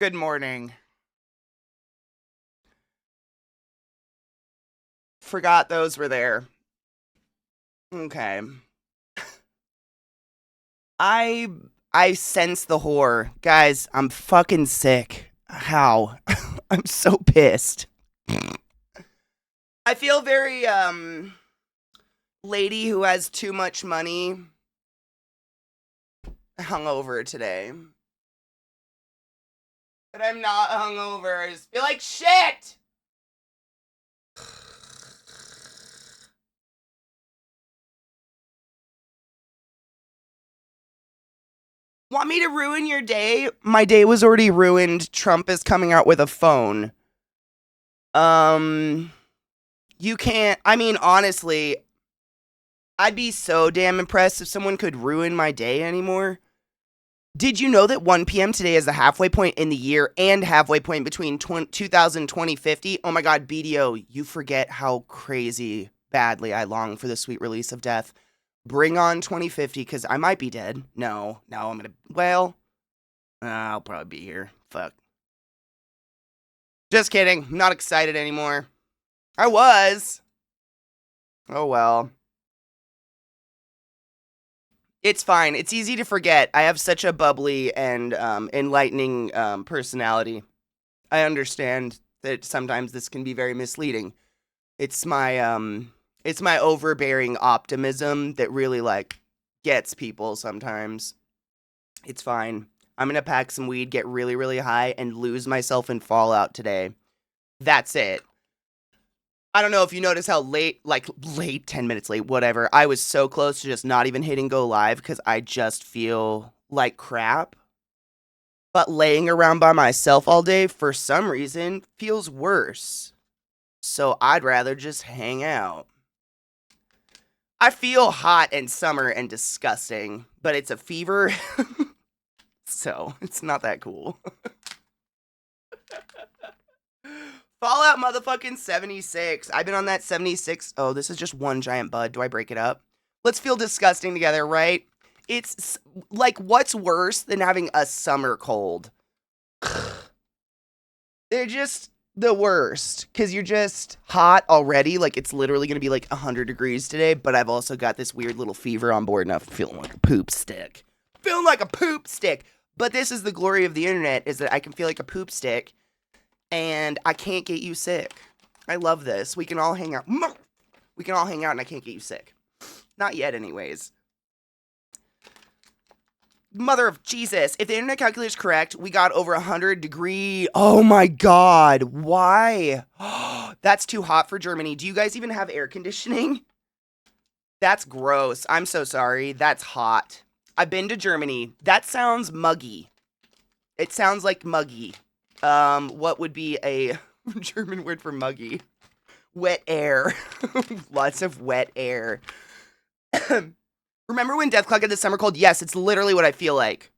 Good morning. Forgot those were there. Okay. I I sense the horror. Guys, I'm fucking sick. How? I'm so pissed. I feel very lady who has too much money hungover today. But I'm not hungover. I just feel like shit. Want me to ruin your day? My day was already ruined. Trump is coming out with a phone. Um You can't. I mean, honestly, I'd be so damn impressed if someone could ruin my day anymore. Did you know that 1 p.m. today is the halfway point in the year and halfway point between 2000 2050? Oh my god, BDO, you forget how crazy badly I long for the sweet release of death. Bring on 2050 because I might be dead. No, I'm gonna. Well, I'll probably be here. Fuck. Just kidding. I'm not excited anymore. I was. Oh well. It's fine. It's easy to forget. I have such a bubbly and enlightening personality. I understand that sometimes this can be very misleading. It's my it's my overbearing optimism that really like gets people sometimes. It's fine. I'm gonna pack some weed, get really, really high, and lose myself in Fallout today. That's it. I don't know if you notice how late, 10 minutes late, whatever. I was so close to just not even hitting go live because I just feel like crap. But laying around by myself all day, for some reason, feels worse. So I'd rather just hang out. I feel hot and summer and disgusting, but it's a fever. So it's not that cool. Fallout motherfucking 76. I've been on that 76. Oh, this is just one giant bud. Do I break it up? Let's feel disgusting together, right? It's like, what's worse than having a summer cold? They're just the worst because you're just hot already. Like, it's literally going to be like 100 degrees today, but I've also got this weird little fever on board and I'm feeling like a poop stick. Feeling like a poop stick. But this is the glory of the internet, is that I can feel like a poop stick and I can't get you sick. I love this. We can all hang out. We can all hang out and I can't get you sick. Not yet, anyways. Mother of Jesus. If the internet calculator is correct, we got over 100-degree. Oh my god. Why? That's too hot for Germany. Do you guys even have air conditioning? That's gross. I'm so sorry. That's hot. I've been to Germany. That sounds muggy. It sounds like muggy. What would be a German word for muggy? Wet air. Lots of wet air. Remember when Death Clock had the summer cold? Yes, it's literally what I feel like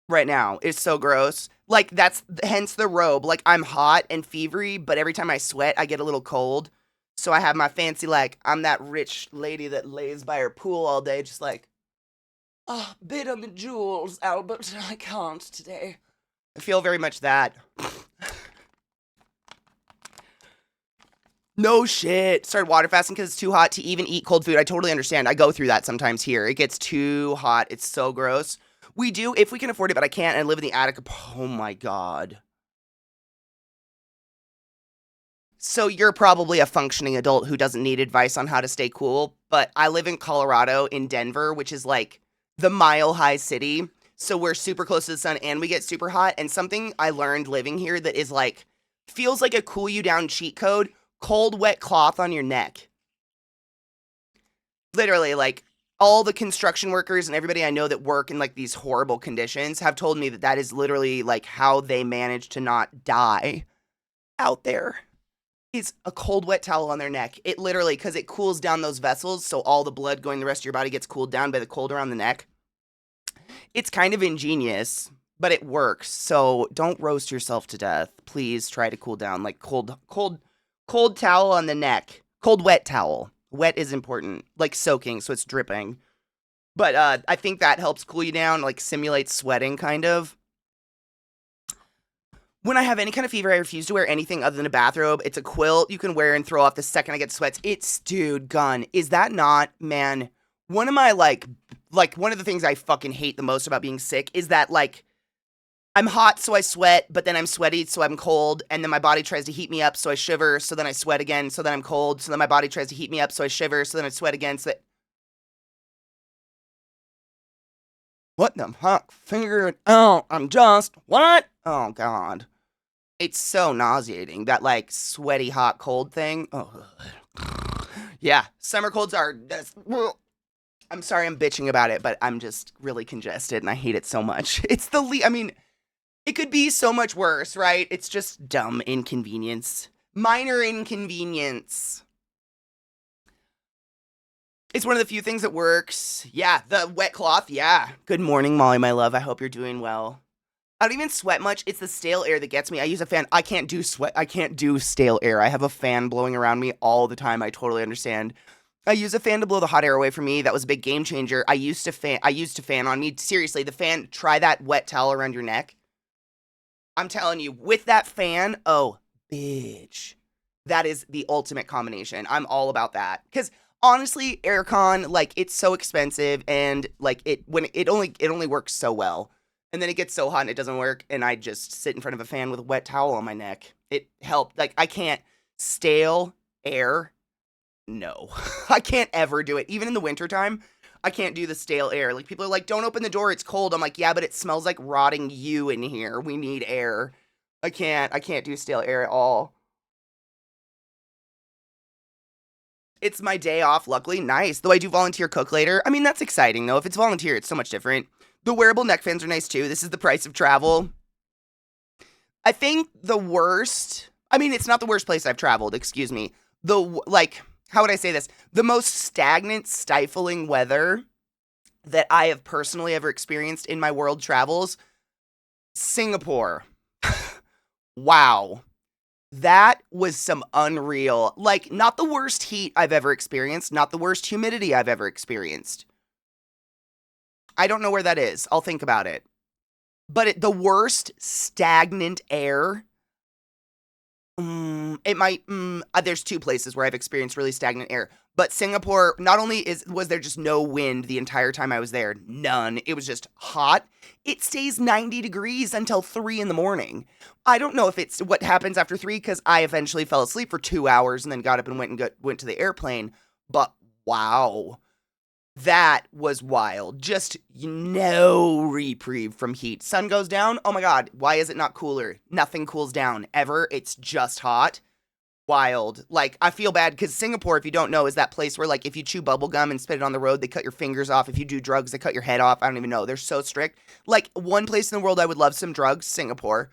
right now. It's so gross. Like, that's hence the robe. Like, I'm hot and fevery, but every time I sweat, I get a little cold. So I have my fancy, like, I'm that rich lady that lays by her pool all day, just like, oh, bid on the jewels, Albert. I can't today. I feel very much that. No shit. Started water fasting because it's too hot to even eat cold food. I totally understand. I go through that sometimes here. It gets too hot. It's so gross. We do, if we can afford it, but I can't. And I live in the attic. Oh my god. So you're probably a functioning adult who doesn't need advice on how to stay cool. But I live in Colorado, in Denver, which is like the mile-high city. So we're super close to the sun and we get super hot. And something I learned living here that is like, feels like a cool you down cheat code: cold, wet cloth on your neck. Literally, like, all the construction workers and everybody I know that work in like these horrible conditions have told me that that is literally like how they manage to not die out there. Is a cold, wet towel on their neck. It literally, because it cools down those vessels, so all the blood going the rest of your body gets cooled down by the cold around the neck. It's kind of ingenious, but it works. So don't roast yourself to death. Please try to cool down. Like cold towel on the neck. Cold, wet towel. Wet is important. Like soaking, so it's dripping. But I think that helps cool you down, like simulates sweating, kind of. When I have any kind of fever, I refuse to wear anything other than a bathrobe. It's a quilt you can wear and throw off the second I get sweats. It's, dude, gun. Is that not, man? One of my, one of the things I fucking hate the most about being sick is that, like, I'm hot, so I sweat, but then I'm sweaty, so I'm cold, and then my body tries to heat me up, so I shiver, so then I sweat again, so then I'm cold, so then my body tries to heat me up, so I shiver, so then I sweat again, so that... What the fuck? Figure it out. I'm just... What? Oh, God. It's so nauseating, that, like, sweaty, hot, cold thing. Oh, yeah. Summer colds are... I'm sorry I'm bitching about it, but I'm just really congested, and I hate it so much. It's the I mean... It could be so much worse, right? It's just dumb inconvenience. Minor inconvenience. It's one of the few things that works. Yeah, the wet cloth, yeah. Good morning, Molly, my love. I hope you're doing well. I don't even sweat much. It's the stale air that gets me. I use a fan. I can't do stale air. I have a fan blowing around me all the time. I totally understand. I use a fan to blow the hot air away from me. That was a big game changer. I used to fan on me. Seriously, the fan, try that wet towel around your neck. I'm telling you, with that fan, oh, bitch. That is the ultimate combination. I'm all about that. Because honestly, aircon, like, it's so expensive, and like it only works so well. And then it gets so hot and it doesn't work, and I just sit in front of a fan with a wet towel on my neck. It helped. Like, I can't stale air. No. I can't ever do it. Even in the wintertime, I can't do the stale air. Like, people are like, don't open the door, it's cold. I'm like, yeah, but it smells like rotting you in here. We need air. I can't do stale air at all. It's my day off, luckily. Nice. Though I do volunteer cook later. I mean, that's exciting, though. If it's volunteer, it's so much different. The wearable neck fans are nice, too. This is the price of travel. I think the worst... I mean, it's not the worst place I've traveled, excuse me. How would I say this? The most stagnant, stifling weather that I have personally ever experienced in my world travels, Singapore. Wow. That was some unreal, like, not the worst heat I've ever experienced, not the worst humidity I've ever experienced. I don't know where that is. I'll think about it. But the worst stagnant air... there's two places where I've experienced really stagnant air. But Singapore, not only was there just no wind the entire time I was there, none. It was just hot. It stays 90 degrees until 3 in the morning. I don't know if it's what happens after 3, because I eventually fell asleep for 2 hours and then got up and went to the airplane. But wow. That was wild. Just no reprieve from heat. Sun goes down. Oh my God. Why is it not cooler? Nothing cools down ever. It's just hot. Wild. Like, I feel bad because Singapore, if you don't know, is that place where, like, if you chew bubble gum and spit it on the road, they cut your fingers off. If you do drugs, they cut your head off. I don't even know. They're so strict. Like, one place in the world I would love some drugs, Singapore.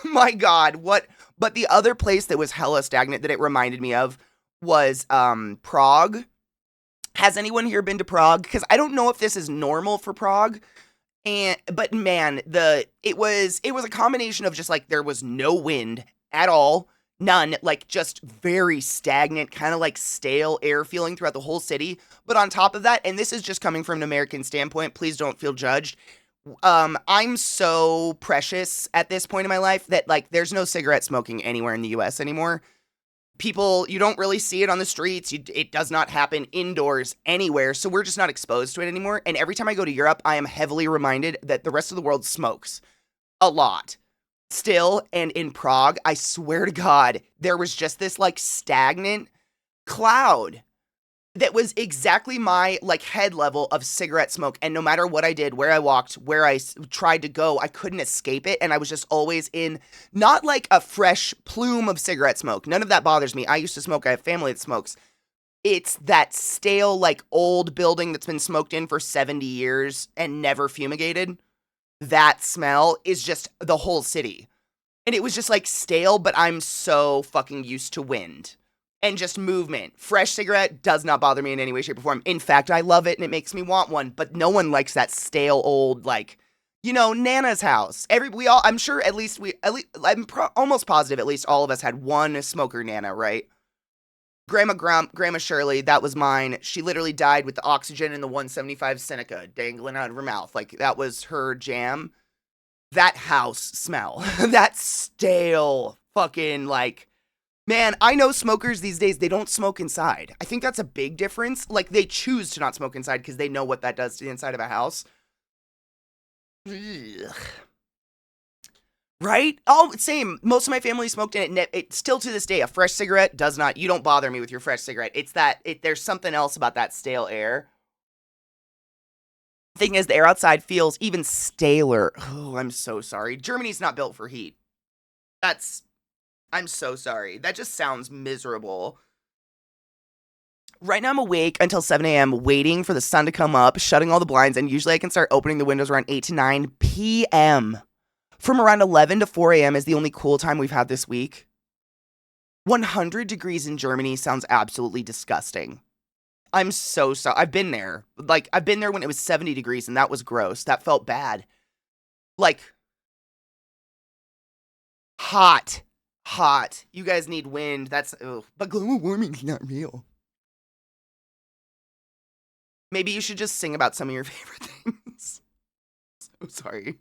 My God. What? But the other place that was hella stagnant that it reminded me of was Prague. Has anyone here been to Prague? Because I don't know if this is normal for Prague. But man, it was a combination of just, like, there was no wind at all. None, like, just very stagnant, kind of like stale air feeling throughout the whole city. But on top of that, and this is just coming from an American standpoint, please don't feel judged. I'm so precious at this point in my life that, like, there's no cigarette smoking anywhere in the US anymore. People, you don't really see it on the streets. It does not happen indoors anywhere. So we're just not exposed to it anymore. And every time I go to Europe, I am heavily reminded that the rest of the world smokes a lot. Still, and in Prague, I swear to God, there was just this, like, stagnant cloud that was exactly my, like, head level of cigarette smoke. And no matter what I did, where I walked, where I tried to go, I couldn't escape it. And I was just always in, not like a fresh plume of cigarette smoke. None of that bothers me. I used to smoke. I have family that smokes. It's that stale, like, old building that's been smoked in for 70 years and never fumigated. That smell is just the whole city. And it was just, like, stale, but I'm so fucking used to wind and just movement. Fresh cigarette does not bother me in any way, shape, or form. In fact, I love it and it makes me want one, but no one likes that stale old, like, you know, Nana's house. I'm sure almost positive at least all of us had one smoker Nana, right? Grandma Shirley, that was mine. She literally died with the oxygen in the 175 Seneca dangling out of her mouth. Like, that was her jam. That house smell, that stale fucking like, man, I know smokers these days, they don't smoke inside. I think that's a big difference. Like, they choose to not smoke inside because they know what that does to the inside of a house. Ugh. Right? Oh, same. Most of my family smoked, and it still to this day, a fresh cigarette does not, you don't bother me with your fresh cigarette. It's that, there's something else about that stale air. Thing is, the air outside feels even staler. Oh, I'm so sorry. Germany's not built for heat. That's, I'm so sorry. That just sounds miserable. Right now, I'm awake until 7 a.m., waiting for the sun to come up, shutting all the blinds, and usually I can start opening the windows around 8 to 9 p.m. From around 11 to 4 a.m. is the only cool time we've had this week. 100 degrees in Germany sounds absolutely disgusting. I'm so sorry. I've been there. Like, I've been there when it was 70 degrees, and that was gross. That felt bad. Like, hot. Hot. You guys need wind. That's, ugh. But global warming's not real. Maybe you should just sing about some of your favorite things. So sorry.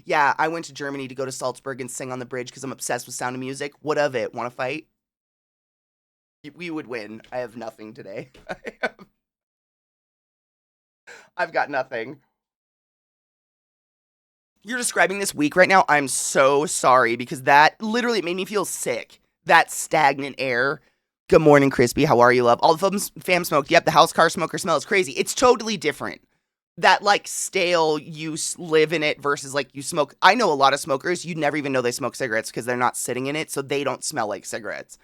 Yeah, I went to Germany to go to Salzburg and sing on the bridge because I'm obsessed with Sound of Music. What of it? Want to fight? We would win. I have nothing today. I've got nothing. You're describing this week right now. I'm so sorry because that literally made me feel sick. That stagnant air. Good morning, Crispy. How are you, love? All the fam smoked. Yep, the house car smoker smell is crazy. It's totally different. That, like, stale, you live in it versus, like, you smoke. I know a lot of smokers, you'd never even know they smoke cigarettes because they're not sitting in it, so they don't smell like cigarettes.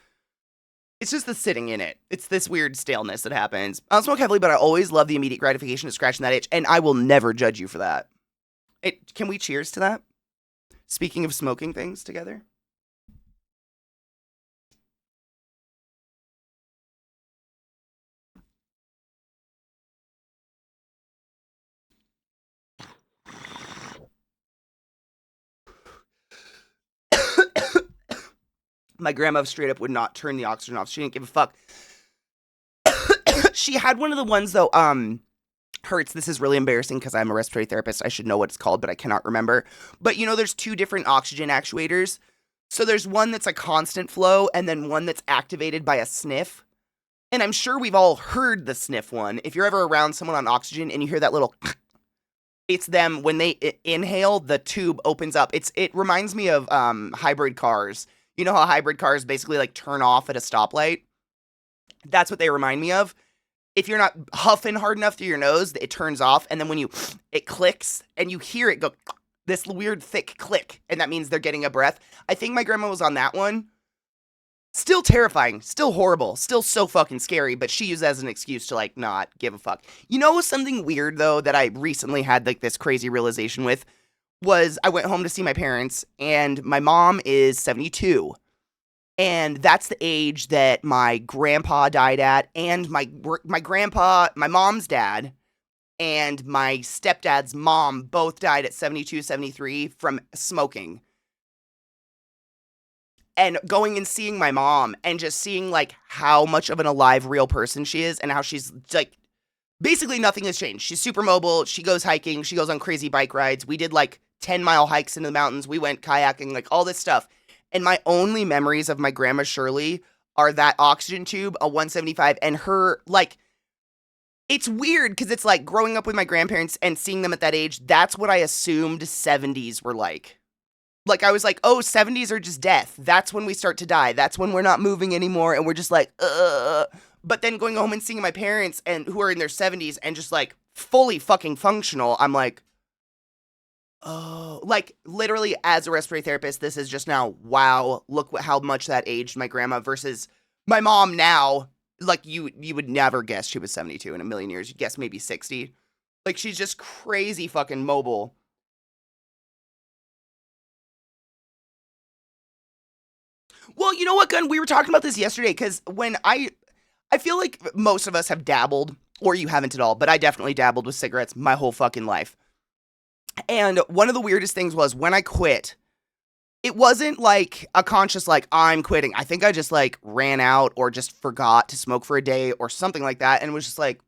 It's just the sitting in it. It's this weird staleness that happens. I don't smoke heavily, but I always love the immediate gratification of scratching that itch, and I will never judge you for that. Can we cheers to that? Speaking of smoking things together. My grandma straight up would not turn the oxygen off. She didn't give a fuck. She had one of the ones, though, Hurts, this is really embarrassing because I'm a respiratory therapist. I should know what it's called, but I cannot remember. But, you know, there's two different oxygen actuators. So there's one that's a constant flow and then one that's activated by a sniff. And I'm sure we've all heard the sniff one. If you're ever around someone on oxygen and you hear that little... It's them, when they inhale, the tube opens up. It reminds me of hybrid cars. You know how hybrid cars basically, like, turn off at a stoplight? That's what they remind me of. If you're not huffing hard enough through your nose, it turns off, and then when it clicks, and you hear it go, this weird thick click, and that means they're getting a breath. I think my grandma was on that one. Still terrifying, still horrible, still so fucking scary, but she used that as an excuse to, like, not give a fuck. You know something weird, though, that I recently had, like, this crazy realization with, was I went home to see my parents, and my mom is 72. And that's the age that my grandpa died at, and my grandpa, my mom's dad, and my stepdad's mom both died at 72, 73 from smoking. And going and seeing my mom and just seeing, like, how much of an alive, real person she is and how she's, like, basically nothing has changed. She's super mobile. She goes hiking. She goes on crazy bike rides. We did, like, 10-mile hikes into the mountains. We went kayaking, like, all this stuff. And my only memories of my grandma Shirley are that oxygen tube, a 175, and her, like, it's weird because it's like growing up with my grandparents and seeing them at that age, that's what I assumed 70s were like. Like, I was like, oh, 70s are just death. That's when we start to die. That's when we're not moving anymore and we're just like, ugh. But then going home and seeing my parents and who are in their 70s and just, like, fully fucking functional, I'm like, oh, like, literally as a respiratory therapist, this is just now, wow, look how much that aged my grandma versus my mom now. Like, you would never guess she was 72 in a million years. You'd guess maybe 60. Like, she's just crazy fucking mobile. Well, you know what, Gunn? We were talking about this yesterday, because when I feel like most of us have dabbled, or you haven't at all, but I definitely dabbled with cigarettes my whole fucking life. And one of the weirdest things was when I quit, it wasn't like a conscious, like, I'm quitting. I think I just, like, ran out or just forgot to smoke for a day or something like that. And was just like,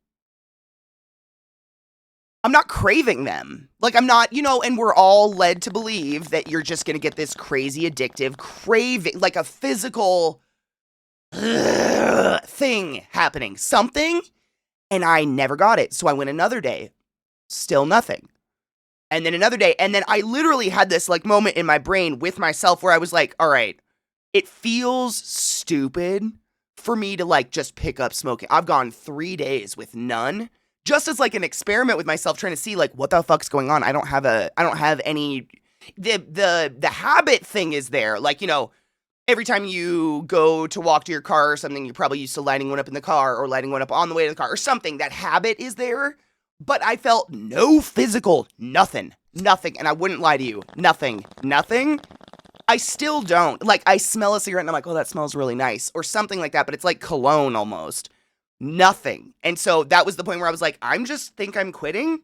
I'm not craving them. Like, I'm not, and we're all led to believe that you're just going to get this crazy addictive craving, like a physical thing happening, something. And I never got it. So I went another day, still nothing. And then another day. And then I literally had this like moment in my brain with myself where I was like, all right, it feels stupid for me to like just pick up smoking. I've gone 3 days with none, just as like an experiment with myself, trying to see like what the fuck's going on. I don't have any, the habit thing is there. Like, every time you go to walk to your car or something, you're probably used to lighting one up in the car or lighting one up on the way to the car or something. That habit is there, but I felt no physical, nothing. And I wouldn't lie to you, nothing. I still don't. Like, I smell a cigarette and I'm like, oh, that smells really nice or something like that, but it's like cologne almost. Nothing. And so that was the point where I was like, I'm quitting.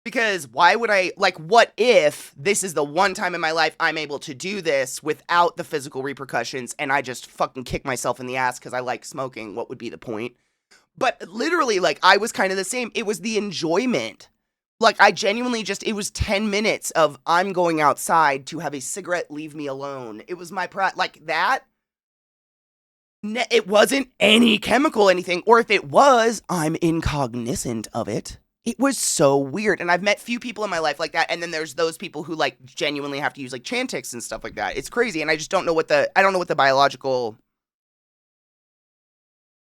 Because why would I, like, what if this is the one time in my life I'm able to do this without the physical repercussions and I just fucking kick myself in the ass because I like smoking? What would be the point? But literally, like, I was kind of the same. It was the enjoyment. Like, I genuinely it was 10 minutes of I'm going outside to have a cigarette, leave me alone. It was my pride, like that. It wasn't any chemical anything, or if it was, I'm incognizant of it. It was so weird. And I've met few people in my life like that. And then there's those people who like genuinely have to use like Chantix and stuff like that. It's crazy. And I just don't know what the biological,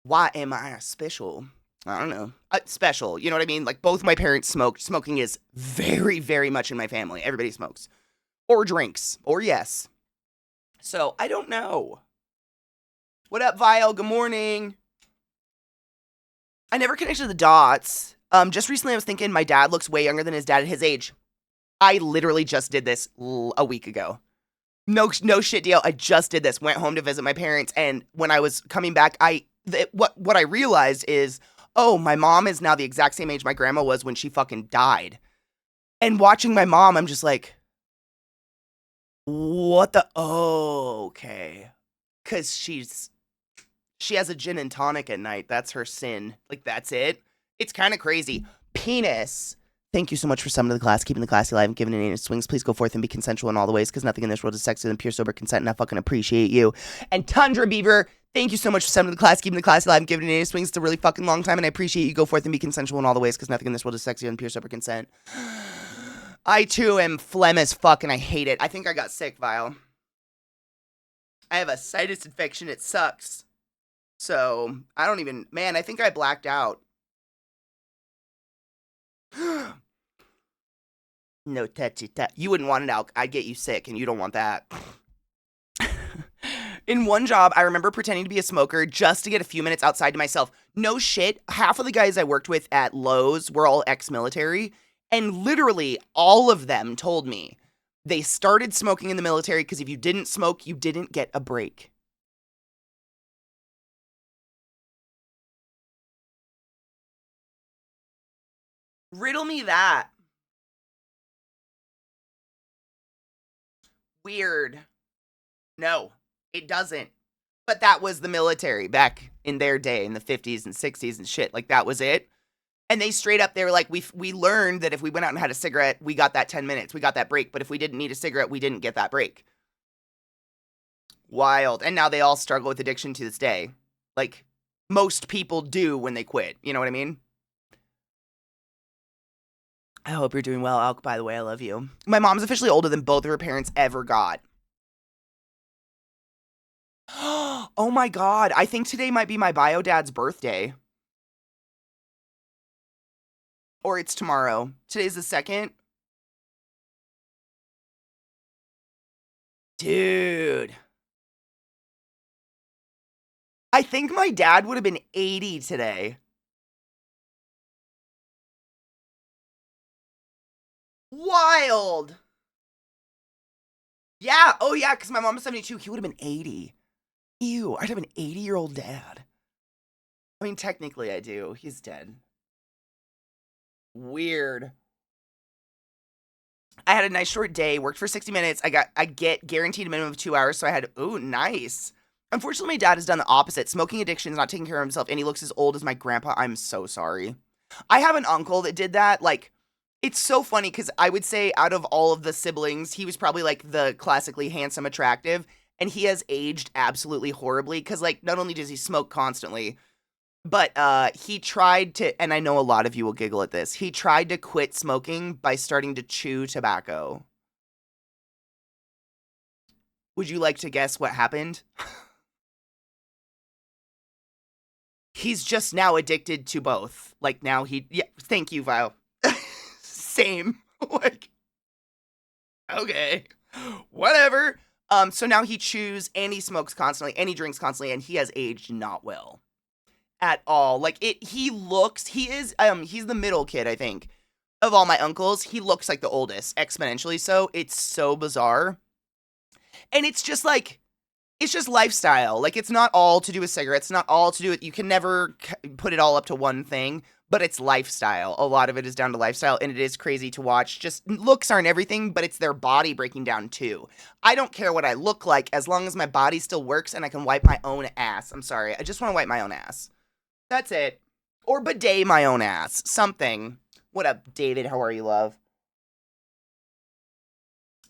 why am I special? I don't know. Special. You know what I mean? Like both my parents smoked. Smoking is very, very much in my family. Everybody smokes or drinks or yes. So I don't know. What up, Vile? Good morning. I never connected the dots. Just recently I was thinking my dad looks way younger than his dad at his age. I literally just did this a week ago. No shit deal. I just did this. Went home to visit my parents, and when I was coming back, what I realized is, oh, my mom is now the exact same age my grandma was when she fucking died. And watching my mom, I'm just like, what the? Oh, okay. Because she has a gin and tonic at night. That's her sin. Like, that's it. It's kind of crazy. Penis. Thank you so much for summoning the class, keeping the classy alive, and giving it its swings. Please go forth and be consensual in all the ways, because nothing in this world is sexier than pure sober consent, and I fucking appreciate you. And Tundra Beaver, thank you so much for summoning the class, keeping the class alive, and giving it its swings. It's a really fucking long time, and I appreciate you. Go forth and be consensual in all the ways, because nothing in this world is sexier than pure sober consent. I, too, am phlegm as fuck, and I hate it. I think I got sick, Vile. I have a sinus infection. It sucks. So, I don't even... Man, I think I blacked out. No touchy touch. You wouldn't want it out. I'd get you sick, and you don't want that. In one job, I remember pretending to be a smoker just to get a few minutes outside to myself. No shit. Half of the guys I worked with at Lowe's were all ex-military, and literally all of them told me they started smoking in the military because if you didn't smoke, you didn't get a break. Riddle me that. Weird. No, it doesn't. But that was the military back in their day in the 50s and 60s and shit. Like, that was it. And they straight up, they were like, we learned that if we went out and had a cigarette, we got that 10 minutes. We got that break. But if we didn't need a cigarette, we didn't get that break. Wild. And now they all struggle with addiction to this day. Like, most people do when they quit. You know what I mean? I hope you're doing well, Alk. By the way, I love you. My mom's officially older than both of her parents ever got. Oh my god. I think today might be my bio dad's birthday. Or it's tomorrow. Today's the 2nd. Dude. I think my dad would have been 80 today. Wild. Yeah. Oh, yeah, because my mom is 72. He would have been 80. Ew. I'd have an 80-year-old dad. I mean, technically I do. He's dead. Weird. I had a nice short day, worked for 60 minutes. I get guaranteed a minimum of 2 hours, so I had, ooh, nice. Unfortunately, my dad has done the opposite. Smoking addiction is not taking care of himself, and he looks as old as my grandpa. I'm so sorry. I have an uncle that did that. Like, it's so funny because I would say out of all of the siblings, he was probably like the classically handsome, attractive, and he has aged absolutely horribly because, like, not only does he smoke constantly, but he tried to, and I know a lot of you will giggle at this, he tried to quit smoking by starting to chew tobacco. Would you like to guess what happened? He's just now addicted to both. Like, now yeah, thank you, Vile. Same. Like, okay, whatever. So now he chews and he smokes constantly and he drinks constantly and he has aged not well at all. Like he's the middle kid, I think. Of all my uncles, he looks like the oldest, exponentially so. It's so bizarre. And it's just like it's just lifestyle. Like, it's not all to do with cigarettes, not all to do with, you can never put it all up to one thing, but it's lifestyle. A lot of it is down to lifestyle, and it is crazy to watch. Just looks aren't everything, but it's their body breaking down too. I don't care what I look like as long as my body still works and I can wipe my own ass. I'm sorry. I just want to wipe my own ass. That's it. Or bidet my own ass. Something. What up, David? How are you, love?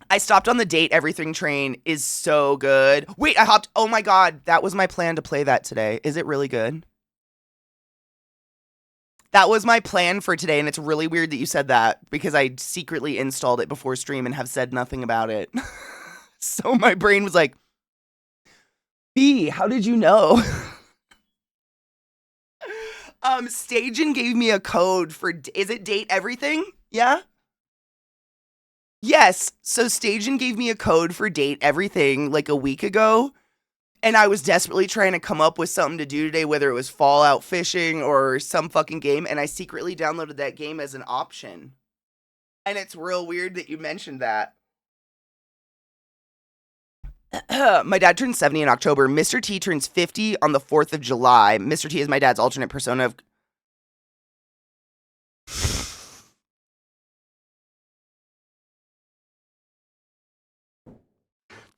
I stopped on the Date Everything train is so good. Wait, I hopped. Oh my god, that was my plan to play that today. Is it really good? That was my plan for today, and it's really weird that you said that because I secretly installed it before stream and have said nothing about it. So my brain was like, B, how did you know? Stagen gave me a code for, is it Date Everything? Yeah? Yes. So Stagen gave me a code for Date Everything like a week ago. And I was desperately trying to come up with something to do today, whether it was Fallout fishing or some fucking game. And I secretly downloaded that game as an option. And it's real weird that you mentioned that. My dad turns 70 in October. Mr. T turns 50 on the 4th of July. Mr. T is my dad's alternate persona of...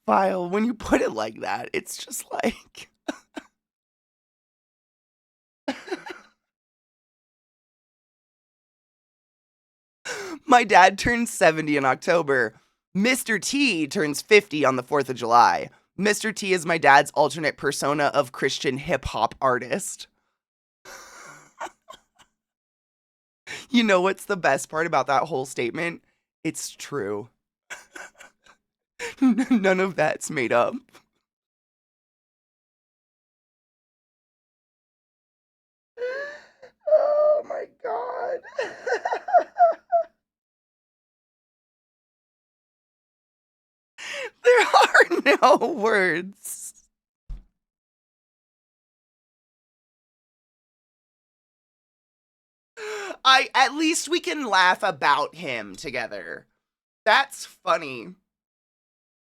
File, when you put it like that, it's just like... My dad turns 70 in October. Mr. T turns 50 on the 4th of July. Mr. T is my dad's alternate persona of Christian hip-hop artist. You know what's the best part about that whole statement? It's true. None of that's made up. Oh my god. There are no words. At least we can laugh about him together. That's funny.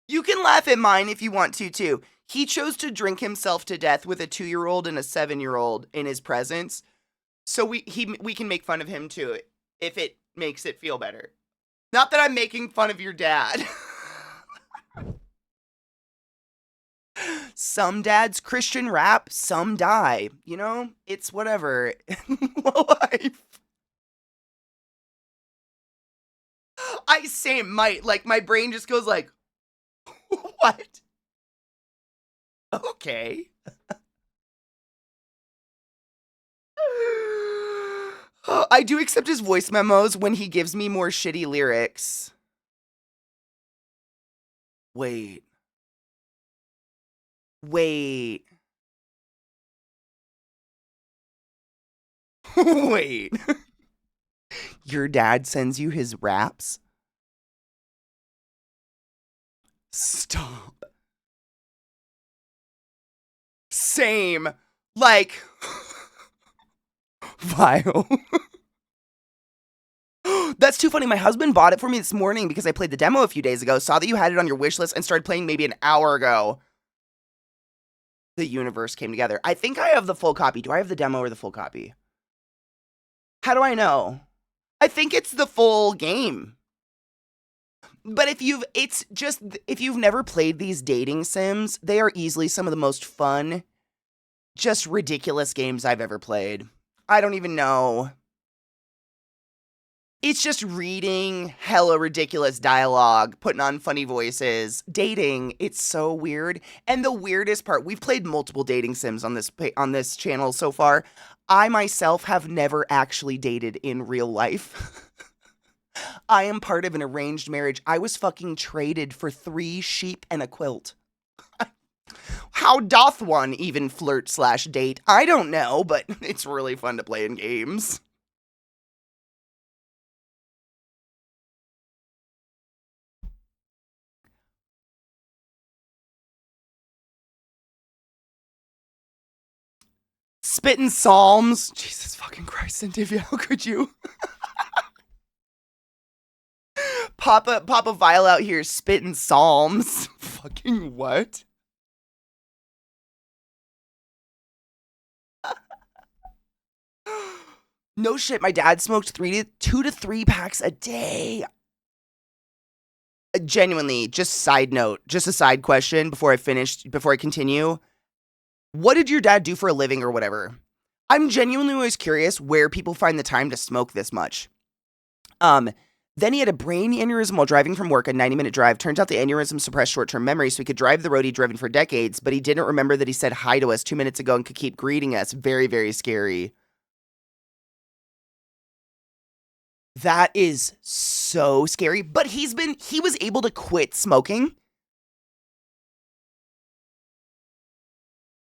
You can laugh at mine if you want to too. He chose to drink himself to death with a 2-year-old and a 7-year-old in his presence. So we can make fun of him too if it makes it feel better. Not that I'm making fun of your dad. Some dads Christian rap, some die. You know, it's whatever. Life. My brain just goes like, what? Okay. I do accept his voice memos when he gives me more shitty lyrics. Wait. Wait. Wait. Your dad sends you his raps? Stop. Same. Like, vile. That's too funny. My husband bought it for me this morning because I played the demo a few days ago, saw that you had it on your wish list, and started playing maybe an hour ago. The universe came together. I think I have the full copy. Do I have the demo or the full copy? How do I know? I think it's the full game. But if you've never played these dating sims, they are easily some of the most fun, just ridiculous games I've ever played. I don't even know. It's just reading hella ridiculous dialogue, putting on funny voices, dating. It's so weird. And the weirdest part, we've played multiple dating sims on this channel so far. I myself have never actually dated in real life. I am part of an arranged marriage. I was fucking traded for 3 sheep and a quilt. How doth one even flirt/date? I don't know, but it's really fun to play in games. Spitting psalms. Jesus fucking Christ, Antivia, how could you? Papa Vile out here spitting psalms. Fucking what? No shit, my dad smoked 2 to 3 packs a day. Genuinely, just side note, just a side question before I continue. What did your dad do for a living or whatever? I'm genuinely always curious where people find the time to smoke this much. Then he had a brain aneurysm while driving from work, a 90-minute drive. Turns out the aneurysm suppressed short-term memory, so he could drive the road he'd driven for decades, but he didn't remember that he said hi to us 2 minutes ago and could keep greeting us. Very, very scary. That is so scary, but he was able to quit smoking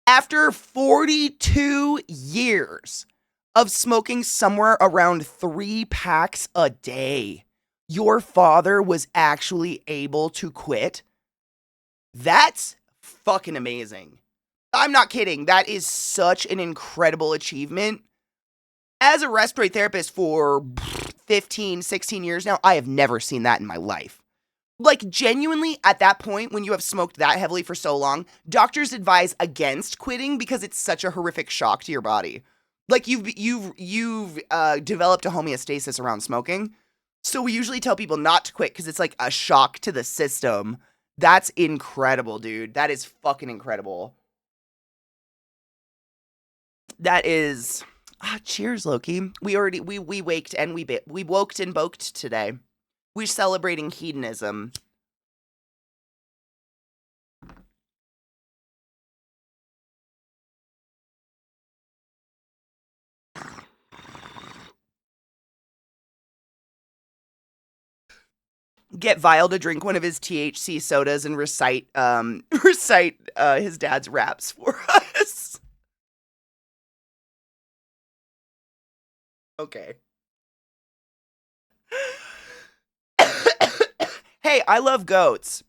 after 42 years of smoking somewhere around 3 packs a day. Your father was actually able to quit. That's fucking amazing. I'm not kidding. That is such an incredible achievement. As a respiratory therapist for 15, 16 years now, I have never seen that in my life. Like, genuinely, at that point, when you have smoked that heavily for so long, doctors advise against quitting because it's such a horrific shock to your body. Like, you've developed a homeostasis around smoking. So we usually tell people not to quit because it's like a shock to the system. That's incredible, dude. That is fucking incredible. That is... cheers, Loki. We waked and we woked and boked today. We're celebrating hedonism. Get Vile to drink one of his THC sodas and recite his dad's raps for us. Okay. Hey, I love goats.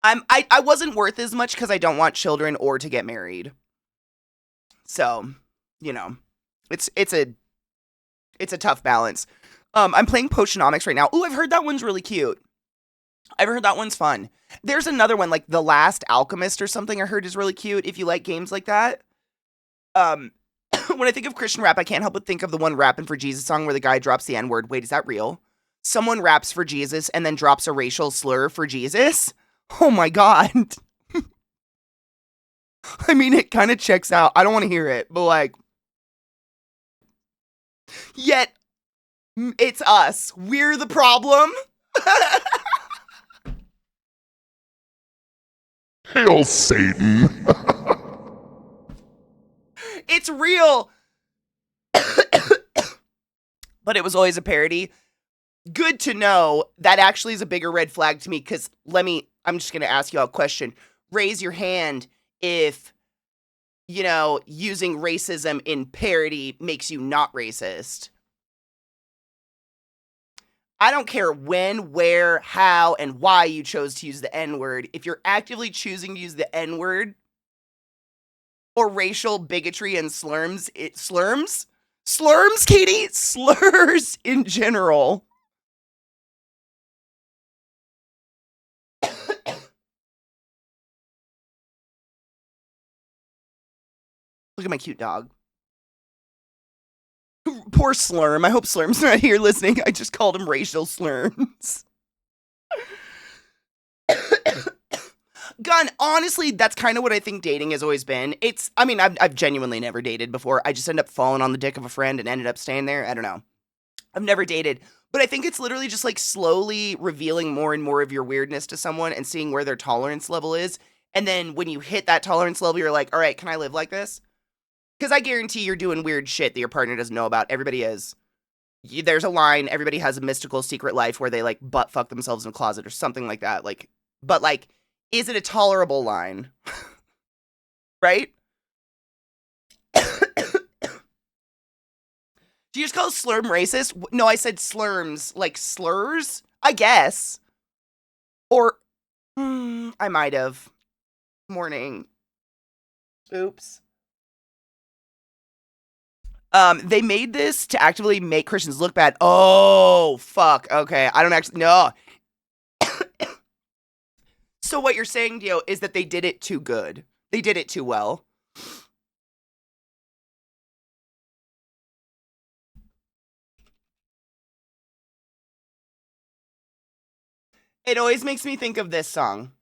I wasn't worth as much because I don't want children or to get married. So, you know, it's a tough balance. I'm playing Potionomics right now. Ooh, I've heard that one's really cute. I've heard that one's fun. There's another one, like The Last Alchemist or something I heard is really cute if you like games like that. When I think of Christian rap, I can't help but think of the one Rapping for Jesus song where the guy drops the N-word. Wait, is that real? Someone raps for Jesus and then drops a racial slur for Jesus? Oh my god. I mean, it kind of checks out. I don't want to hear it, but like... Yet, it's us. We're the problem. Hail Satan. It's real. But it was always a parody. Good to know. That actually is a bigger red flag to me because I'm just going to ask you all a question. Raise your hand if, using racism in parody makes you not racist. I don't care when, where, how, and why you chose to use the N-word. If you're actively choosing to use the N-word or racial bigotry and slurs, Katie? Slurs in general. Look at my cute dog. Poor Slurm. I hope Slurm's not here listening. I just called him racial slurs. Gun, honestly, that's kind of what I think dating has always been. I've genuinely never dated before. I just ended up falling on the dick of a friend and ended up staying there. I don't know. I've never dated, but I think it's literally just like slowly revealing more and more of your weirdness to someone and seeing where their tolerance level is. And then when you hit that tolerance level, you're like, all right, can I live like this? Because I guarantee you're doing weird shit that your partner doesn't know about. Everybody is. There's a line, everybody has a mystical secret life where they like butt fuck themselves in a closet or something like that. Like, but like, is it a tolerable line? Right? Do you just call slurm racist? No, I said slurms. Like slurs? I guess. Or, I might have. Morning. Oops. They made this to actively make Christians look bad. Oh, fuck. Okay. I don't actually, no. So what you're saying, Dio, is that they did it too good. They did it too well. It always makes me think of this song.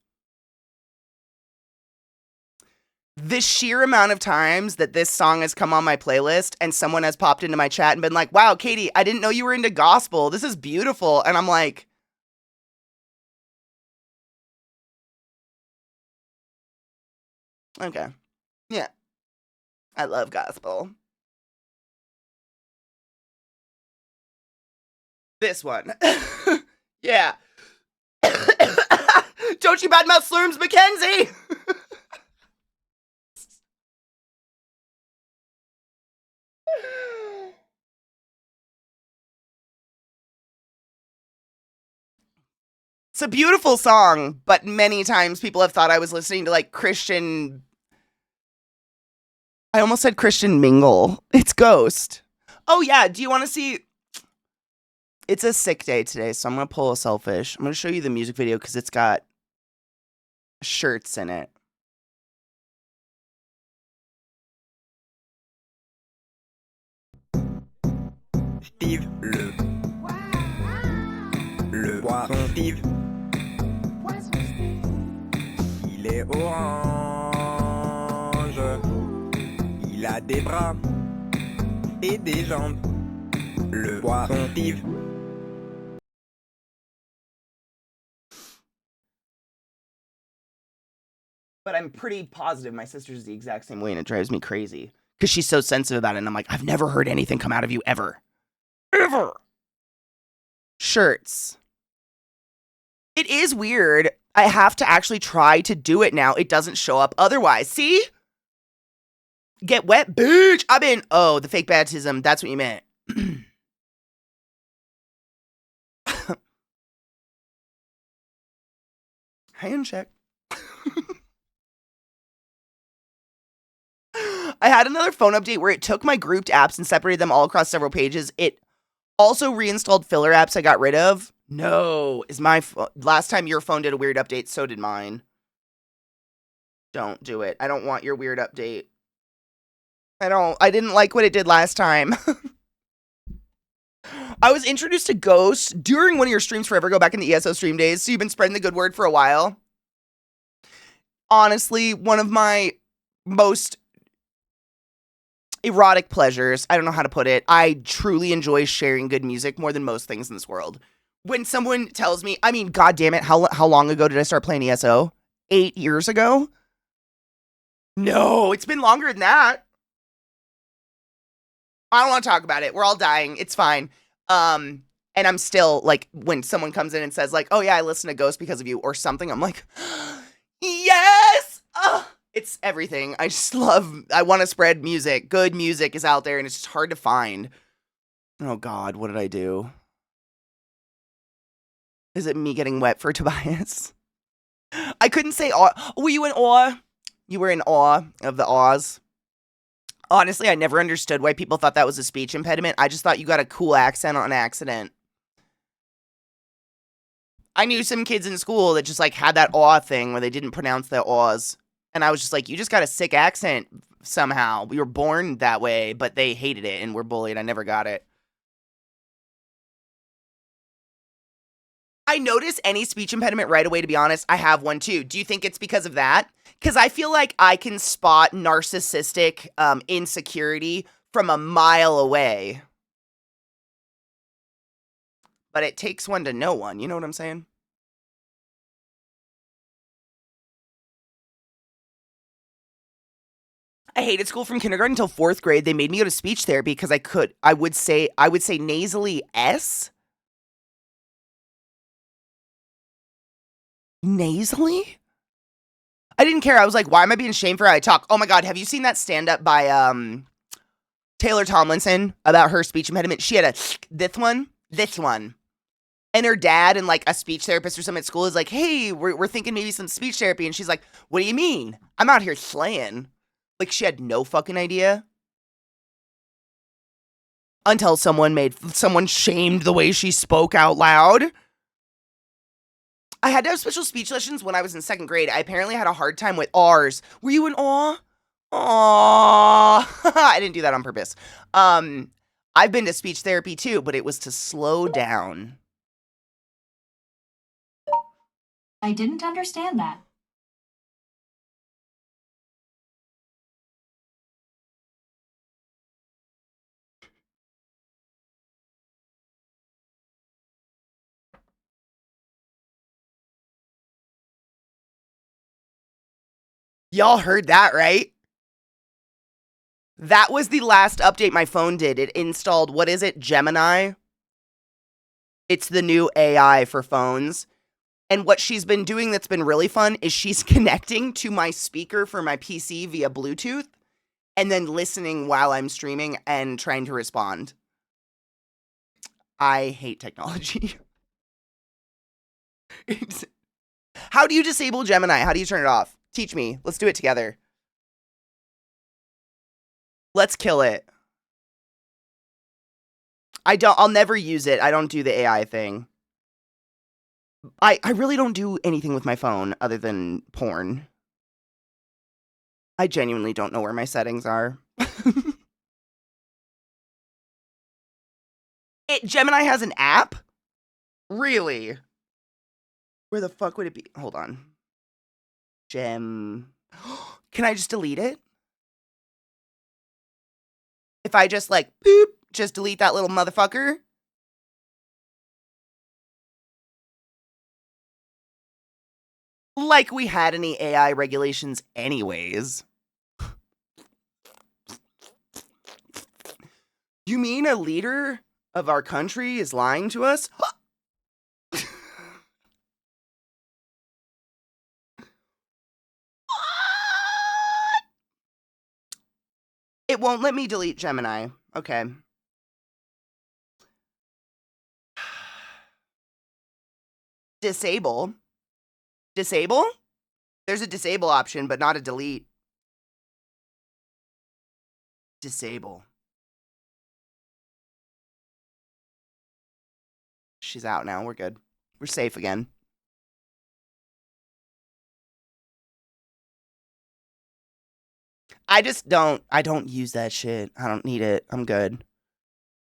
The sheer amount of times that this song has come on my playlist and someone has popped into my chat and been like, wow, Katie, I didn't know you were into gospel. This is beautiful. And I'm like, okay. Yeah. I love gospel. This one. Yeah. Don't you badmouth slurms, Mackenzie! It's a beautiful song, but many times people have thought I was listening to like Christian. I almost said Christian Mingle. It's Ghost. Oh, yeah. Do you want to see? It's a sick day today, so I'm going to pull a selfish. I'm going to show you the music video because it's got shirts in it. Steve, le poisson Steve, il est orange, il a des bras et des jambes, le poisson Steve. But I'm pretty positive my sister's the exact same way, and it drives me crazy because she's so sensitive about it. And I'm like, I've never heard anything come out of you ever. Ever. Shirts. It is weird. I have to actually try to do it now. It doesn't show up otherwise. See? Get wet, bitch. Oh, the fake baptism. That's what you meant. Hand check. I had another phone update where it took my grouped apps and separated them all across several pages. It also reinstalled filler apps I got rid of. No, is my last time your phone did a weird update, so did mine. Don't do it. I don't want your weird update. I didn't like what it did last time. I was introduced to Ghost during one of your streams forever ago, back in the ESO stream days, so you've been spreading the good word for a while. Honestly, one of my most erotic pleasures. I don't know how to put it. I truly enjoy sharing good music more than most things in this world. When someone tells me, I mean, God damn it, how long ago did I start playing ESO? 8 years ago? No, it's been longer than that. I don't want to talk about it. We're all dying. It's fine. And I'm still like, when someone comes in and says like, oh yeah, I listen to Ghost because of you or something, I'm like, yes! It's everything. I want to spread music. Good music is out there and it's just hard to find. Oh God, what did I do? Is it me getting wet for Tobias? I couldn't say awe. Were you in awe? You were in awe of the awes. Honestly, I never understood why people thought that was a speech impediment. I just thought you got a cool accent on accident. I knew some kids in school that just like had that awe thing where they didn't pronounce their awes. And I was just like, you just got a sick accent somehow. We were born that way, but they hated it and were bullied. I never got it. I notice any speech impediment right away, to be honest. I have one too. Do you think it's because of that? Because I feel like I can spot narcissistic insecurity from a mile away. but it takes one to know one. You know what I'm saying? I hated school from kindergarten until 4th grade. They made me go to speech therapy because I would say nasally S. Nasally? I didn't care. I was like, why am I being shamed for how I talk? Oh my God, have you seen that stand-up by Taylor Tomlinson about her speech impediment? She had this one. And her dad and like a speech therapist or something at school is like, hey, we're thinking maybe some speech therapy. And she's like, what do you mean? I'm out here slaying. Like, she had no fucking idea. Until someone shamed the way she spoke out loud. I had to have special speech lessons when I was in 2nd grade. I apparently had a hard time with R's. Were you in awe? Aw. I didn't do that on purpose. I've been to speech therapy too, but it was to slow down. I didn't understand that. Y'all heard that, right? That was the last update my phone did. It installed, what is it, Gemini? It's the new AI for phones. And what she's been doing that's been really fun is she's connecting to my speaker for my PC via Bluetooth and then listening while I'm streaming and trying to respond. I hate technology. How do you disable Gemini? How do you turn it off? Teach me. Let's do it together. Let's kill it. I'll never use it. I don't do the AI thing. I really don't do anything with my phone other than porn. I genuinely don't know where my settings are. Gemini has an app? Really? Where the fuck would it be? Hold on. Can I just delete it? If I just like, boop, just delete that little motherfucker? Like we had any AI regulations anyways. You mean a leader of our country is lying to us? It won't let me delete Gemini. Okay. Disable? Disable? There's a disable option, but not a delete. Disable. She's out now. We're good. We're safe again. I don't use that shit. I don't need it. I'm good.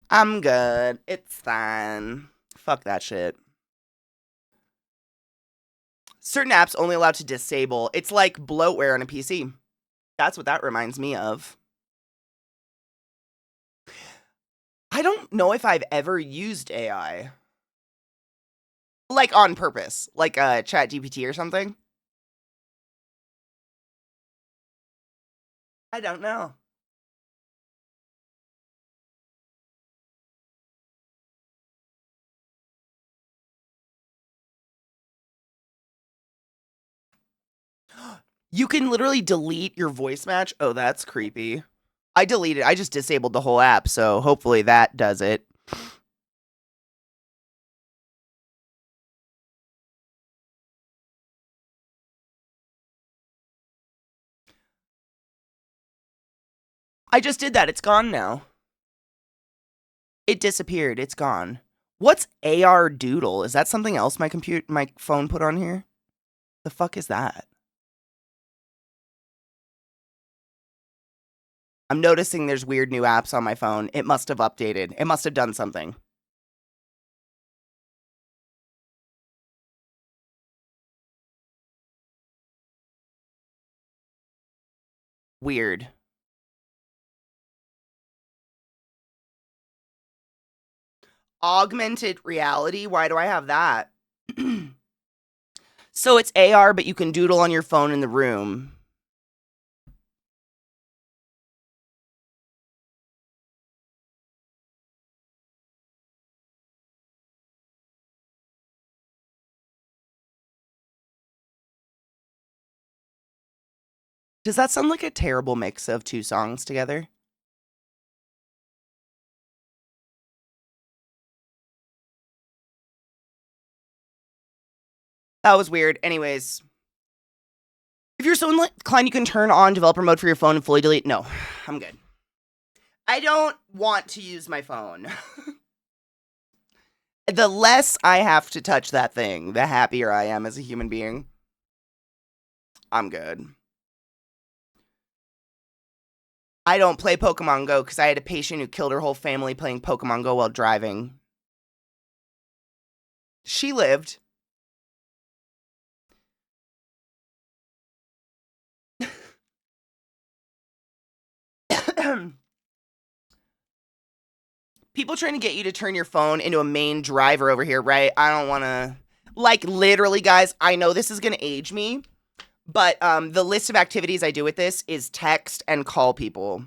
I'm good. It's fine. Fuck that shit. Certain apps only allowed to disable. It's like bloatware on a PC. That's what that reminds me of. I don't know if I've ever used AI. Like on purpose. Like ChatGPT or something. I don't know. You can literally delete your voice match. Oh, that's creepy. I deleted. I just disabled the whole app, so hopefully that does it. I just did that. It's gone now. It disappeared. It's gone. What's AR Doodle? Is that something else my phone put on here? The fuck is that? I'm noticing there's weird new apps on my phone. It must have updated. It must have done something. Weird. Augmented reality? Why do I have that? So it's AR, but you can doodle on your phone in the room. Does that sound like a terrible mix of two songs together? That was weird. Anyways, if you're so inclined, you can turn on developer mode for your phone and fully delete. No, I'm good. I don't want to use my phone. The less I have to touch that thing, the happier I am as a human being. I'm good. I don't play Pokemon Go because I had a patient who killed her whole family playing Pokemon Go while driving. She lived. People trying to get you to turn your phone into a main driver over here, right? I don't want to. Like, literally, guys, I know this is going to age me, but the list of activities I do with this is text and call people.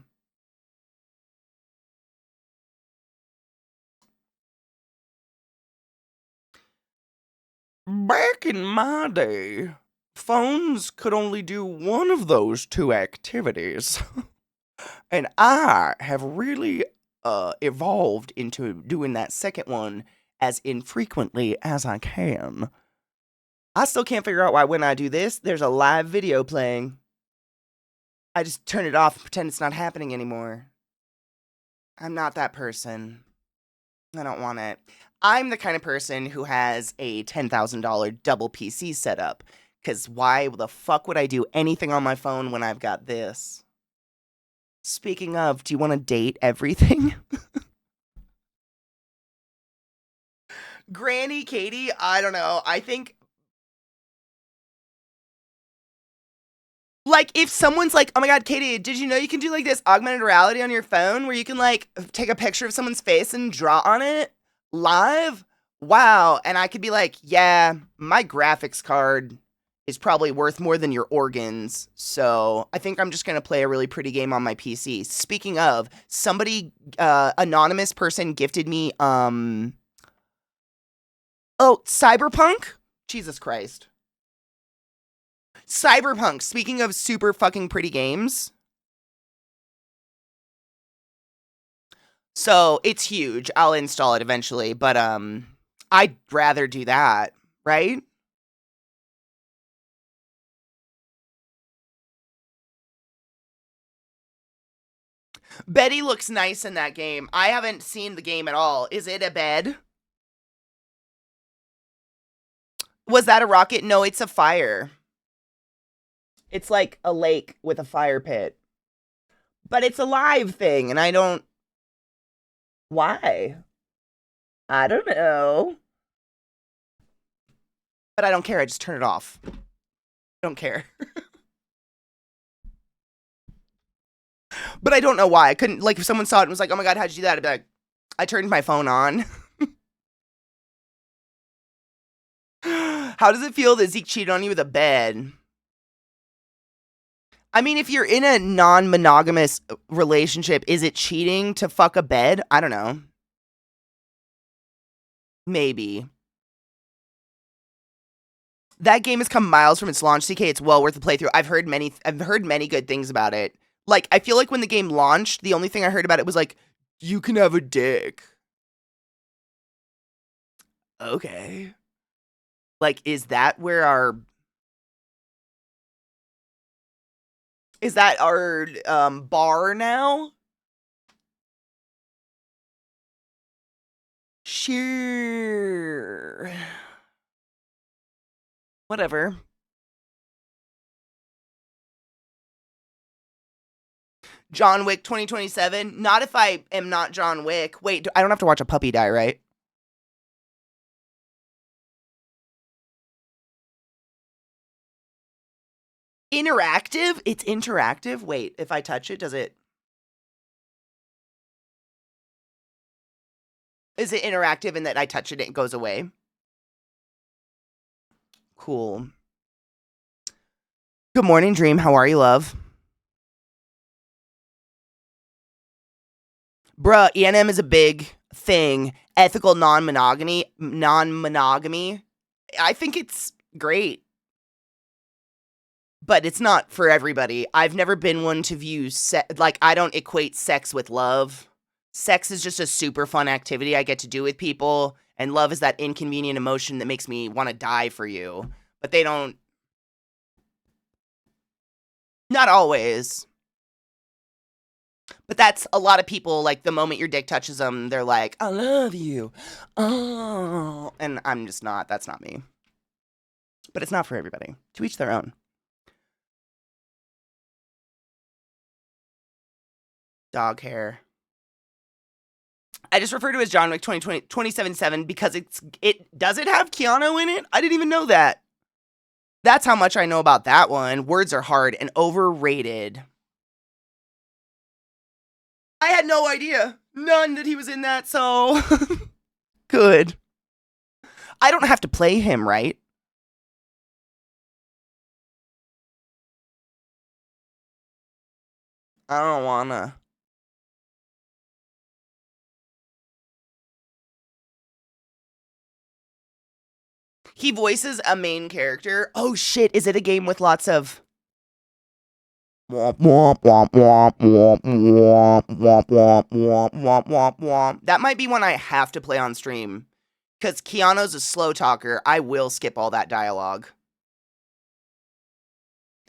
Back in my day, phones could only do one of those two activities. And I have really evolved into doing that second one as infrequently as I can. I still can't figure out why when I do this, there's a live video playing. I just turn it off and pretend it's not happening anymore. I'm not that person. I don't want it. I'm the kind of person who has a $10,000 double PC set up. Because why the fuck would I do anything on my phone when I've got this? Speaking of, do you want to date everything? Granny Katie, I don't know. I think, like, if someone's like, oh my god, Katie, did you know you can do, like, this augmented reality on your phone where you can, like, take a picture of someone's face and draw on it live? Wow. And I could be like, yeah, my graphics card is probably worth more than your organs. So I think I'm just going to play a really pretty game on my PC. Speaking of, somebody, anonymous person gifted me, Cyberpunk? Jesus Christ. Cyberpunk, speaking of super fucking pretty games. So it's huge. I'll install it eventually, but I'd rather do that, right? Betty looks nice in that game. I haven't seen the game at all. Is it a bed? Was that a rocket? No, it's a fire. It's like a lake with a fire pit. But it's a live thing, and I don't. Why? I don't know. But I don't care. I just turn it off. Don't care. But I don't know why. I couldn't, like, if someone saw it and was like, oh my god, how'd you do that? I'd be like, I turned my phone on. How does it feel that Zeke cheated on you with a bed? I mean, if you're in a non-monogamous relationship, is it cheating to fuck a bed? I don't know. Maybe. That game has come miles from its launch. CK, it's well worth the playthrough. I've heard many good things about it. Like, I feel like when the game launched, the only thing I heard about it was like, you can have a dick. Okay. Like, is that our bar now? Sure. Whatever. John Wick 2027. Not if I am not John Wick. Wait, I don't have to watch a puppy die, right? Interactive? It's interactive? Wait, if I touch it, does it? Is it interactive in that I touch it and it goes away? Cool. Good morning, Dream. How are you, love? Bruh, ENM is a big thing. Ethical non-monogamy. I think it's great. But it's not for everybody. I've never been one to view I don't equate sex with love. Sex is just a super fun activity I get to do with people, and love is that inconvenient emotion that makes me want to die for you. But they don't. Not always. But that's a lot of people, like, the moment your dick touches them, they're like, I love you. Oh. And I'm just not. That's not me. But it's not for everybody. To each their own. Dog hair. I just refer to it as John Wick 2077 because does it have Keanu in it? I didn't even know that. That's how much I know about that one. Words are hard and overrated. I had no idea. None that he was in that, so good. I don't have to play him, right? I don't wanna. He voices a main character. Oh shit, is it a game with lots of womp womp womp womp womp womp womp womp womp womp womp womp? That might be one I have to play on stream. Because Keanu's a slow talker. I will skip all that dialogue.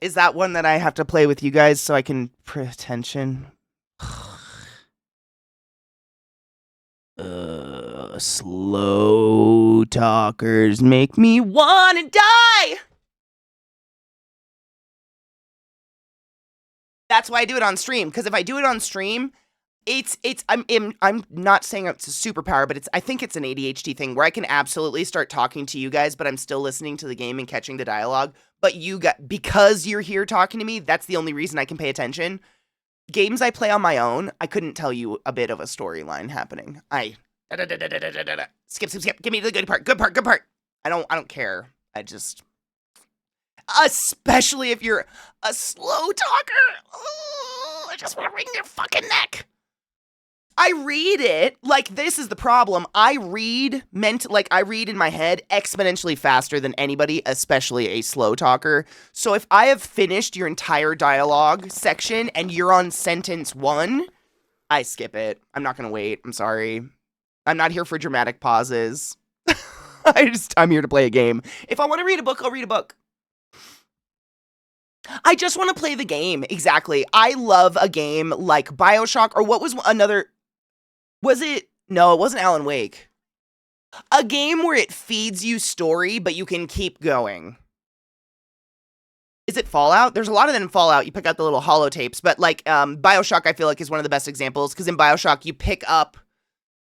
Is that one that I have to play with you guys so I can pay attention? Slow talkers make me wanna die! That's why I do it on stream, because if I do it on stream, I'm not saying it's a superpower, but I think it's an ADHD thing where I can absolutely start talking to you guys, but I'm still listening to the game and catching the dialogue. But because you're here talking to me, that's the only reason I can pay attention. Games I play on my own, I couldn't tell you a bit of a storyline happening. Skip. Give me the good part. Good part. I don't care. Especially if you're a slow talker. Ooh, I just want to wring your fucking neck. I read it, like, this is the problem. I read in my head exponentially faster than anybody, especially a slow talker. So if I have finished your entire dialogue section and you're on sentence 1, I skip it. I'm not gonna wait. I'm sorry. I'm not here for dramatic pauses. I'm here to play a game. If I want to read a book, I'll read a book. I just want to play the game. Exactly. I love a game like BioShock, or what was another... Was it? No, it wasn't Alan Wake. A game where it feeds you story, but you can keep going. Is it Fallout? There's a lot of them in Fallout. You pick out the little holotapes, but like BioShock, I feel like is one of the best examples because in BioShock you pick up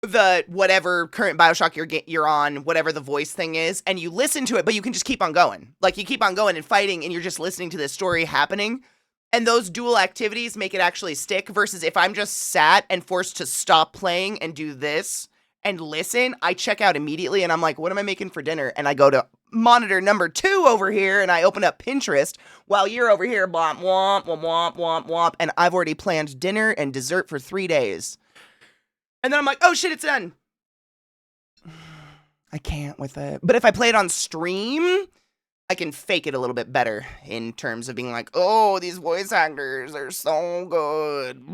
the whatever current BioShock you're on, whatever the voice thing is, and you listen to it, but you can just keep on going. Like you keep on going and fighting, and you're just listening to this story happening. And those dual activities make it actually stick versus if I'm just sat and forced to stop playing and do this and listen, I check out immediately and I'm like, what am I making for dinner? And I go to monitor number 2 over here and I open up Pinterest while you're over here, womp, womp, womp, womp, womp, womp. And I've already planned dinner and dessert for 3 days. And then I'm like, oh shit, it's done. I can't with it. But if I play it on stream, I can fake it a little bit better in terms of being like, oh, these voice actors are so good.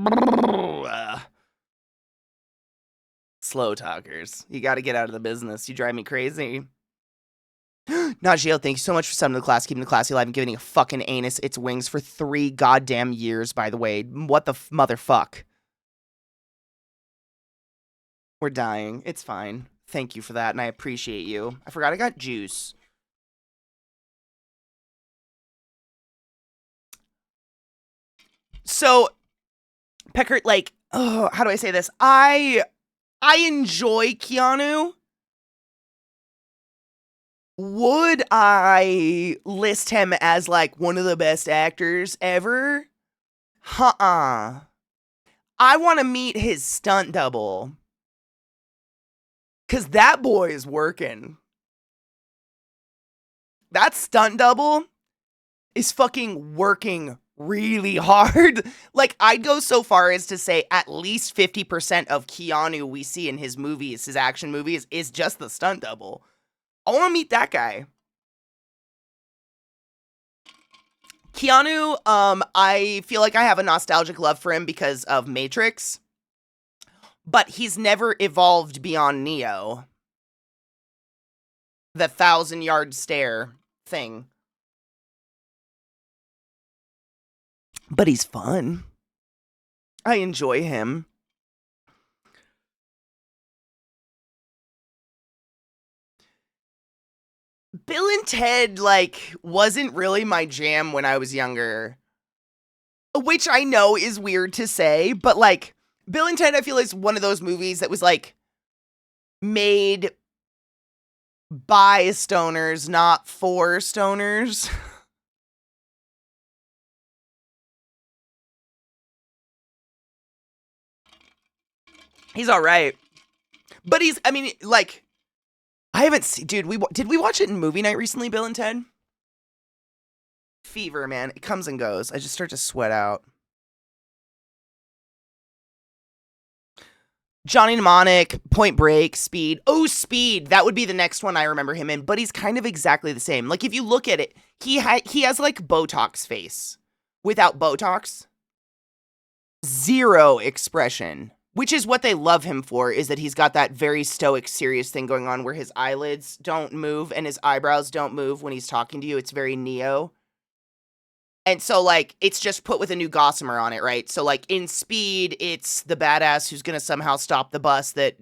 Slow talkers. You got to get out of the business. You drive me crazy. Najio, thank you so much for subbing to the class, keeping the classy alive and giving a fucking anus its wings for 3 goddamn years, by the way. What the motherfuck? We're dying. It's fine. Thank you for that, and I appreciate you. I forgot I got juice. So, Peckert, like, oh, how do I say this? I enjoy Keanu. Would I list him as, like, one of the best actors ever? I want to meet his stunt double. Because that boy is working. That stunt double is fucking working really hard. Like, I'd go so far as to say at least 50% of Keanu we see in his movies, his action movies, is just the stunt double. I want to meet that guy. Keanu, I feel like I have a nostalgic love for him because of Matrix, but he's never evolved beyond Neo. The 1,000-yard stare thing. But he's fun. I enjoy him. Bill and Ted, like, wasn't really my jam when I was younger. Which I know is weird to say, but, like, Bill and Ted, I feel, is one of those movies that was, like, made by stoners, not for stoners. He's all right. But he's, I mean, like, I haven't seen, dude, did we watch it in movie night recently, Bill and Ted? Fever, man. It comes and goes. I just start to sweat out. Johnny Mnemonic, Point Break, Speed. Oh, Speed. That would be the next one I remember him in, but he's kind of exactly the same. Like, if you look at it, he has, like, Botox face. Without Botox, zero expression. Which is what they love him for, is that he's got that very stoic, serious thing going on where his eyelids don't move and his eyebrows don't move when he's talking to you. It's very Neo. And so, like, it's just put with a new gossamer on it, right? So, like, in Speed, it's the badass who's going to somehow stop the bus that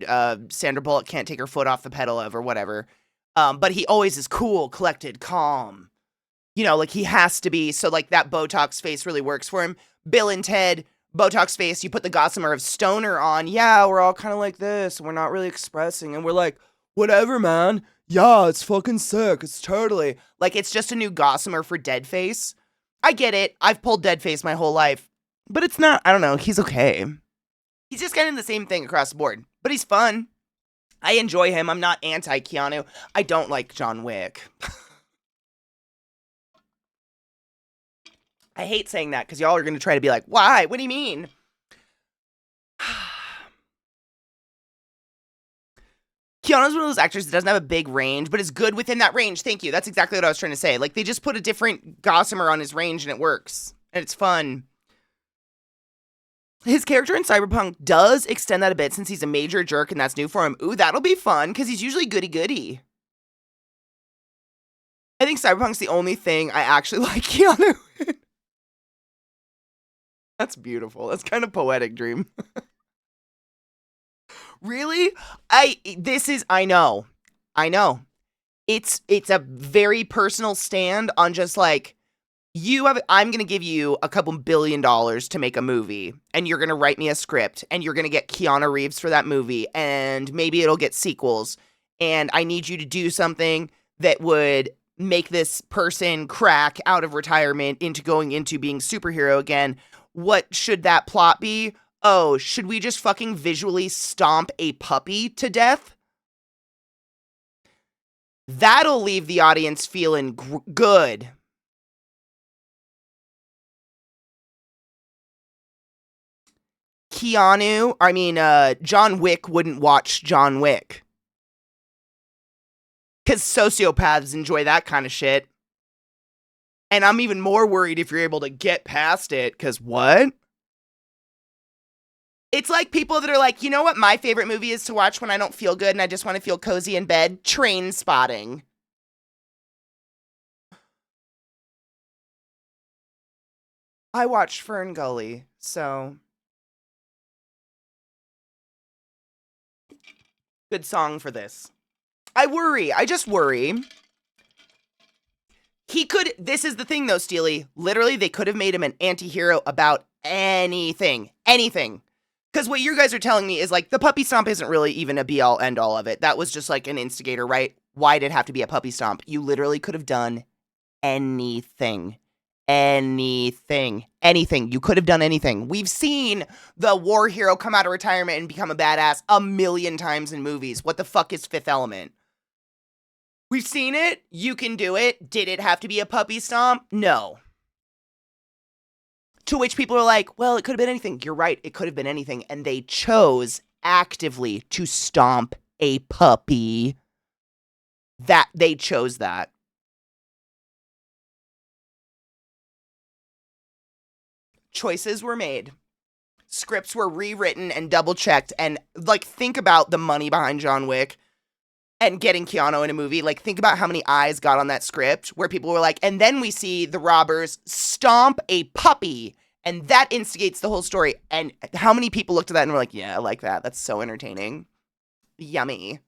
Sandra Bullock can't take her foot off the pedal of or whatever. But he always is cool, collected, calm. You know, like, he has to be. So, like, that Botox face really works for him. Bill and Ted, Botox face, you put the gossamer of stoner on. Yeah, we're all kind of like this. We're not really expressing. And we're like, whatever, man. Yeah, it's fucking sick. It's totally. Like, it's just a new gossamer for dead face. I get it. I've pulled dead face my whole life. But it's not, I don't know. He's okay. He's just kind of the same thing across the board. But he's fun. I enjoy him. I'm not anti-Keanu. I don't like John Wick. I hate saying that because y'all are going to try to be like, why? What do you mean? Keanu's one of those actors that doesn't have a big range, but is good within that range. Thank you. That's exactly what I was trying to say. Like, they just put a different gossamer on his range and it works. And it's fun. His character in Cyberpunk does extend that a bit since he's a major jerk and that's new for him. Ooh, that'll be fun because he's usually goody-goody. I think Cyberpunk's the only thing I actually like Keanu in. That's beautiful. That's kind of poetic, Dream. Really? I know. It's a very personal stand on just like, I'm going to give you a couple $1 billion to make a movie, and you're going to write me a script, and you're going to get Keanu Reeves for that movie, and maybe it'll get sequels, and I need you to do something that would make this person crack out of retirement into going into being superhero again. What should that plot be? Oh, should we just fucking visually stomp a puppy to death? That'll leave the audience feeling good. John Wick wouldn't watch John Wick. Because sociopaths enjoy that kind of shit. And I'm even more worried if you're able to get past it, because what? It's like people that are like, you know what my favorite movie is to watch when I don't feel good and I just want to feel cozy in bed? Train Spotting. I watched Fern Gully, so. Good song for this. I just worry. This is the thing though, Steely. Literally, they could have made him an anti-hero about anything. Anything. Because what you guys are telling me is like, the puppy stomp isn't really even a be-all, end-all of it. That was just like an instigator, right? Why did it have to be a puppy stomp? You literally could have done anything. anything. Anything. You could have done anything. We've seen the war hero come out of retirement and become a badass a million times in movies. What the fuck is Fifth Element? We've seen it. You can do it. Did it have to be a puppy stomp? No. To which people are like, well, it could have been anything. You're right. It could have been anything. And they chose actively to stomp a puppy. That they chose that. Choices were made. Scripts were rewritten and double checked. And like, think about the money behind John Wick and getting Keanu in a movie. Like, think about how many eyes got on that script where people were like, and then we see the robbers stomp a puppy. And that instigates the whole story. And how many people looked at that and were like, yeah, I like that. That's so entertaining. Yummy.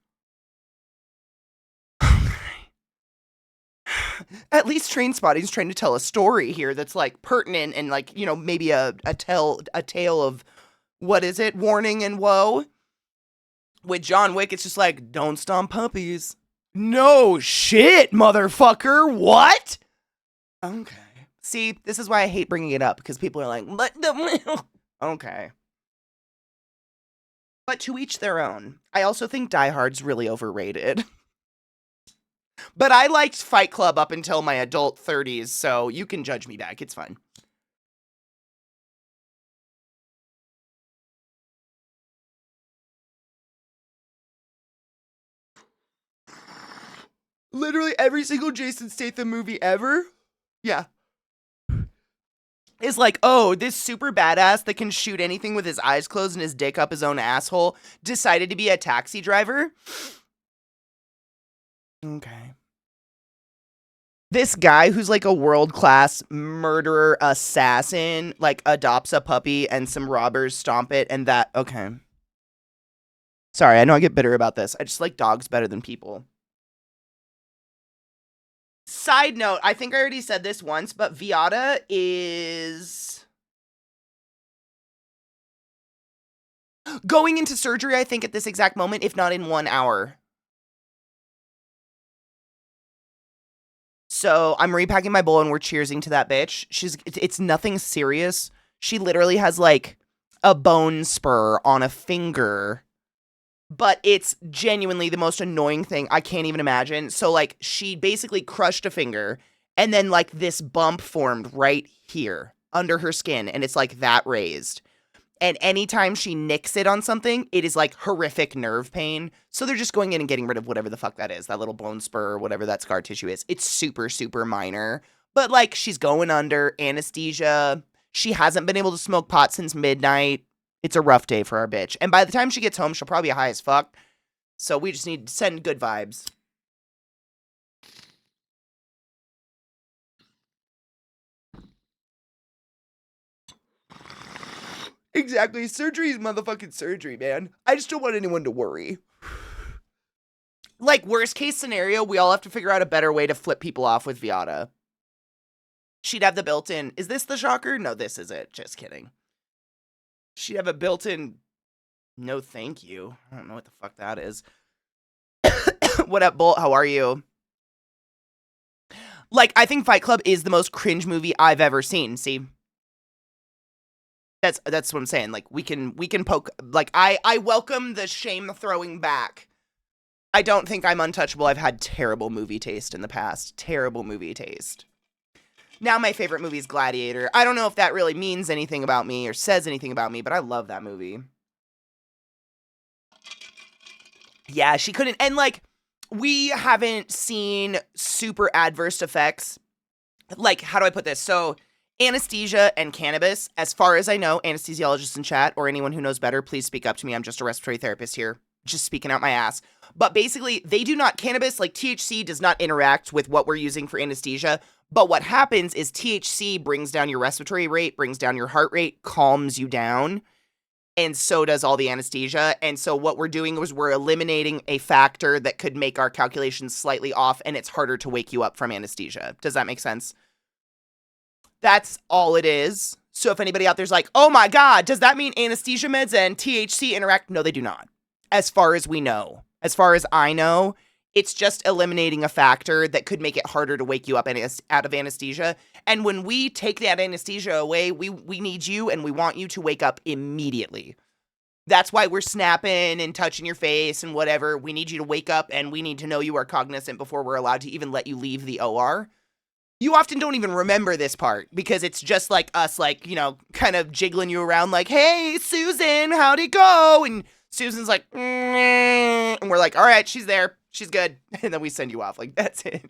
At least Trainspotting's trying to tell a story here that's like pertinent and like, you know, maybe a tale of, what is it? Warning and woe. With John Wick, it's just like, don't stomp puppies. No shit, motherfucker. What? Okay. See, this is why I hate bringing it up, because people are like, okay. But to each their own. I also think Die Hard's really overrated. But I liked Fight Club up until my adult 30s, so you can judge me back. It's fine. Literally every single Jason Statham movie ever? Yeah. Is like, oh, this super badass that can shoot anything with his eyes closed and his dick up his own asshole decided to be a taxi driver? Okay. This guy who's like a world-class murderer assassin, like, adopts a puppy and some robbers stomp it and that, okay. Sorry, I know I get bitter about this. I just like dogs better than people. Side note, I think I already said this once, but Viata is going into surgery, I think, at this exact moment, if not in 1 hour. So I'm repacking my bowl and we're cheersing to that bitch. It's nothing serious. She literally has like a bone spur on a finger. But it's genuinely the most annoying thing I can't even imagine. So, like, she basically crushed a finger, and then, like, this bump formed right here under her skin, and it's, like, that raised. And anytime she nicks it on something, it is, like, horrific nerve pain. So they're just going in and getting rid of whatever the fuck that is, that little bone spur or whatever that scar tissue is. It's super, super minor. But, like, she's going under anesthesia. She hasn't been able to smoke pot since midnight. It's a rough day for our bitch. And by the time she gets home, she'll probably be high as fuck. So we just need to send good vibes. Exactly. Surgery is motherfucking surgery, man. I just don't want anyone to worry. Like, worst case scenario, we all have to figure out a better way to flip people off with Viata. She'd have the built-in, is this the shocker? No, this is it. Just kidding. She'd have a built-in, no thank you. I don't know what the fuck that is. What up, Bolt? How are you? Like, I think Fight Club is the most cringe movie I've ever seen, see? That's what I'm saying. Like, we can poke, like, I welcome the shame throwing back. I don't think I'm untouchable. I've had terrible movie taste in the past. Terrible movie taste. Now my favorite movie is Gladiator. I don't know if that really means anything about me or says anything about me, but I love that movie. Yeah, she couldn't. And, like, we haven't seen super adverse effects. Like, how do I put this? So, anesthesia and cannabis, as far as I know, anesthesiologists in chat or anyone who knows better, please speak up to me. I'm just a respiratory therapist here, just speaking out my ass. But basically, they do not, cannabis, like THC, does not interact with what we're using for anesthesia. But what happens is THC brings down your respiratory rate, brings down your heart rate, calms you down. And so does all the anesthesia. And so what we're doing is we're eliminating a factor that could make our calculations slightly off, and it's harder to wake you up from anesthesia. Does that make sense? That's all it is. So if anybody out there's like, oh my God, does that mean anesthesia meds and THC interact? No, they do not. As far as we know. As far as I know, It's just eliminating a factor that could make it harder to wake you up out of anesthesia. And when we take that anesthesia away, we need you and we want you to wake up immediately. That's why we're snapping and touching your face and whatever. We need you to wake up and we need to know you are cognizant before we're allowed to even let you leave the OR. You often don't even remember this part because it's just like us, like, you know, kind of jiggling you around like, hey, Susan, how'd it go? And Susan's like, and we're like, all right, she's there. She's good. And then we send you off. Like, that's it.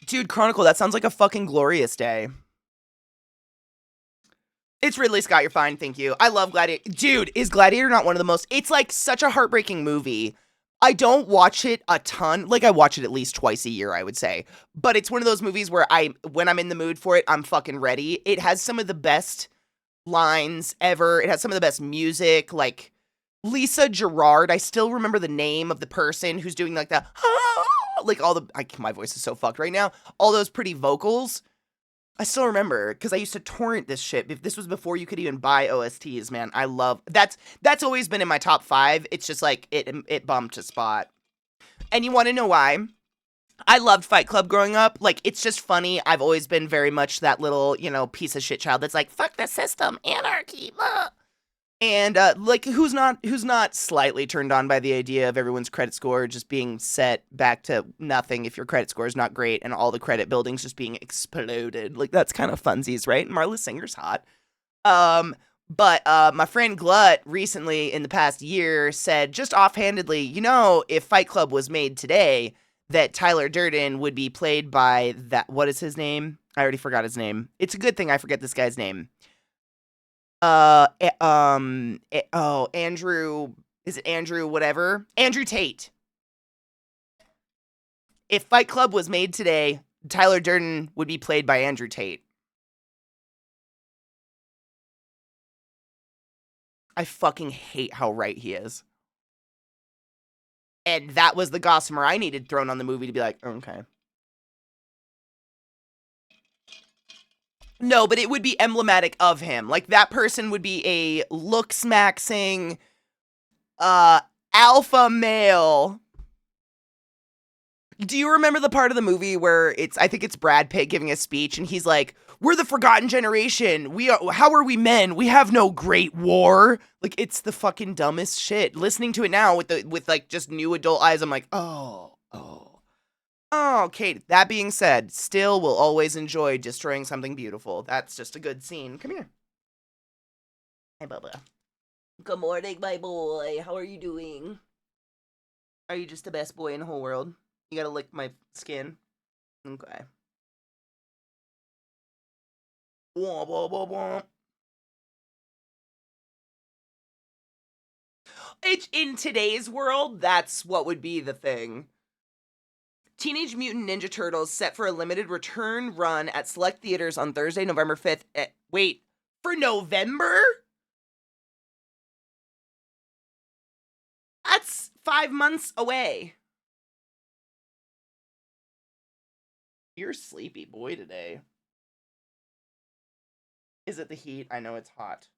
Dude, Chronicle, that sounds like a fucking glorious day. It's Ridley Scott. You're fine. Thank you. I love Gladiator. Dude, is Gladiator not one of the most... It's like such a heartbreaking movie. I don't watch it a ton. Like, I watch it at least twice a year, I would say. But it's one of those movies where when I'm in the mood for it, I'm fucking ready. It has some of the best lines ever. It has some of the best music. Like, Lisa Gerard. I still remember the name of the person who's doing like the... Like, all the... my voice is so fucked right now. All those pretty vocals. I still remember, because I used to torrent this shit. If this was before you could even buy OSTs, man. I love... That's always been in my top 5. It's just like, it bumped a spot. And you want to know why? I loved Fight Club growing up. Like, it's just funny. I've always been very much that little, you know, piece of shit child that's like, fuck the system, anarchy, And, like, who's not slightly turned on by the idea of everyone's credit score just being set back to nothing if your credit score is not great and all the credit buildings just being exploded? Like, that's kind of funsies, right? Marla Singer's hot. But my friend Glut recently in the past year said just offhandedly, you know, if Fight Club was made today, that Tyler Durden would be played by that, what is his name? I already forgot his name. It's a good thing I forget this guy's name. Andrew, is it Andrew whatever? Andrew Tate. If Fight Club was made today, Tyler Durden would be played by Andrew Tate. I fucking hate how right he is. And that was the gossamer I needed thrown on the movie to be like, okay. No, but it would be emblematic of him. Like, that person would be a looks-maxing, alpha male. Do you remember the part of the movie where I think it's Brad Pitt giving a speech and he's like, we're the forgotten generation. How are we men? We have no great war. Like, it's the fucking dumbest shit. Listening to it now with like just new adult eyes, I'm like, oh, Kate. That being said, still will always enjoy destroying something beautiful. That's just a good scene. Come here. Hey, Bubba. Good morning, my boy. How are you doing? Are you just the best boy in the whole world? You gotta lick my skin. Okay. Womp, womp, womp, womp. In today's world, that's what would be the thing. Teenage Mutant Ninja Turtles set for a limited return run at select theaters on Thursday, November 5th. Wait, for November? That's 5 months away. You're a sleepy boy today. Is it the heat? I know it's hot.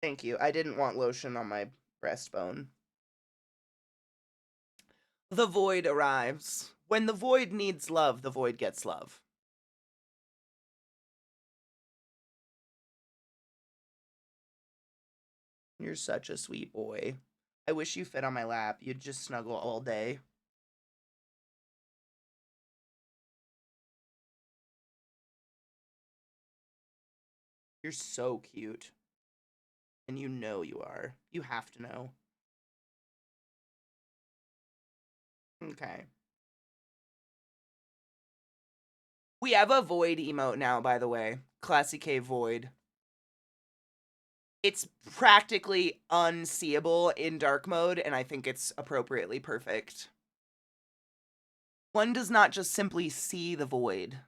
Thank you. I didn't want lotion on my breastbone. The void arrives. When the void needs love, the void gets love. You're such a sweet boy. I wish you fit on my lap. You'd just snuggle all day. You're so cute. And you know you are. You have to know. Okay. We have a void emote now, by the way. ClassyKatie void. It's practically unseeable in dark mode, and I think it's appropriately perfect. One does not just simply see the void.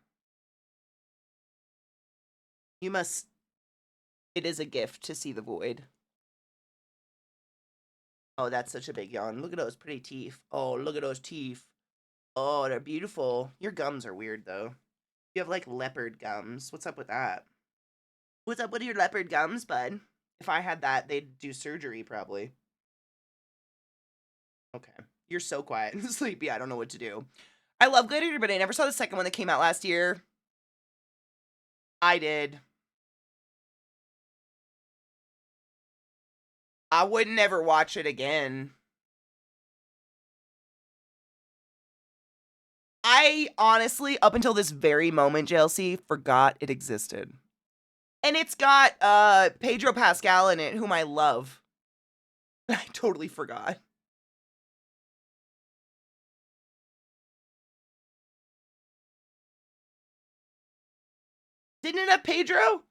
You must... It is a gift to see the void. Oh, that's such a big yawn. Look at those pretty teeth. Oh, look at those teeth. Oh, they're beautiful. Your gums are weird, though. You have like leopard gums. What's up with that? What's up with your leopard gums, bud? If I had that, they'd do surgery probably. Okay. You're so quiet and sleepy. I don't know what to do. I love Gladiator, but I never saw the second one that came out last year. I did. I would never watch it again. I honestly, up until this very moment, JLC, forgot it existed. And it's got Pedro Pascal in it, whom I love. I totally forgot. Didn't it have Pedro?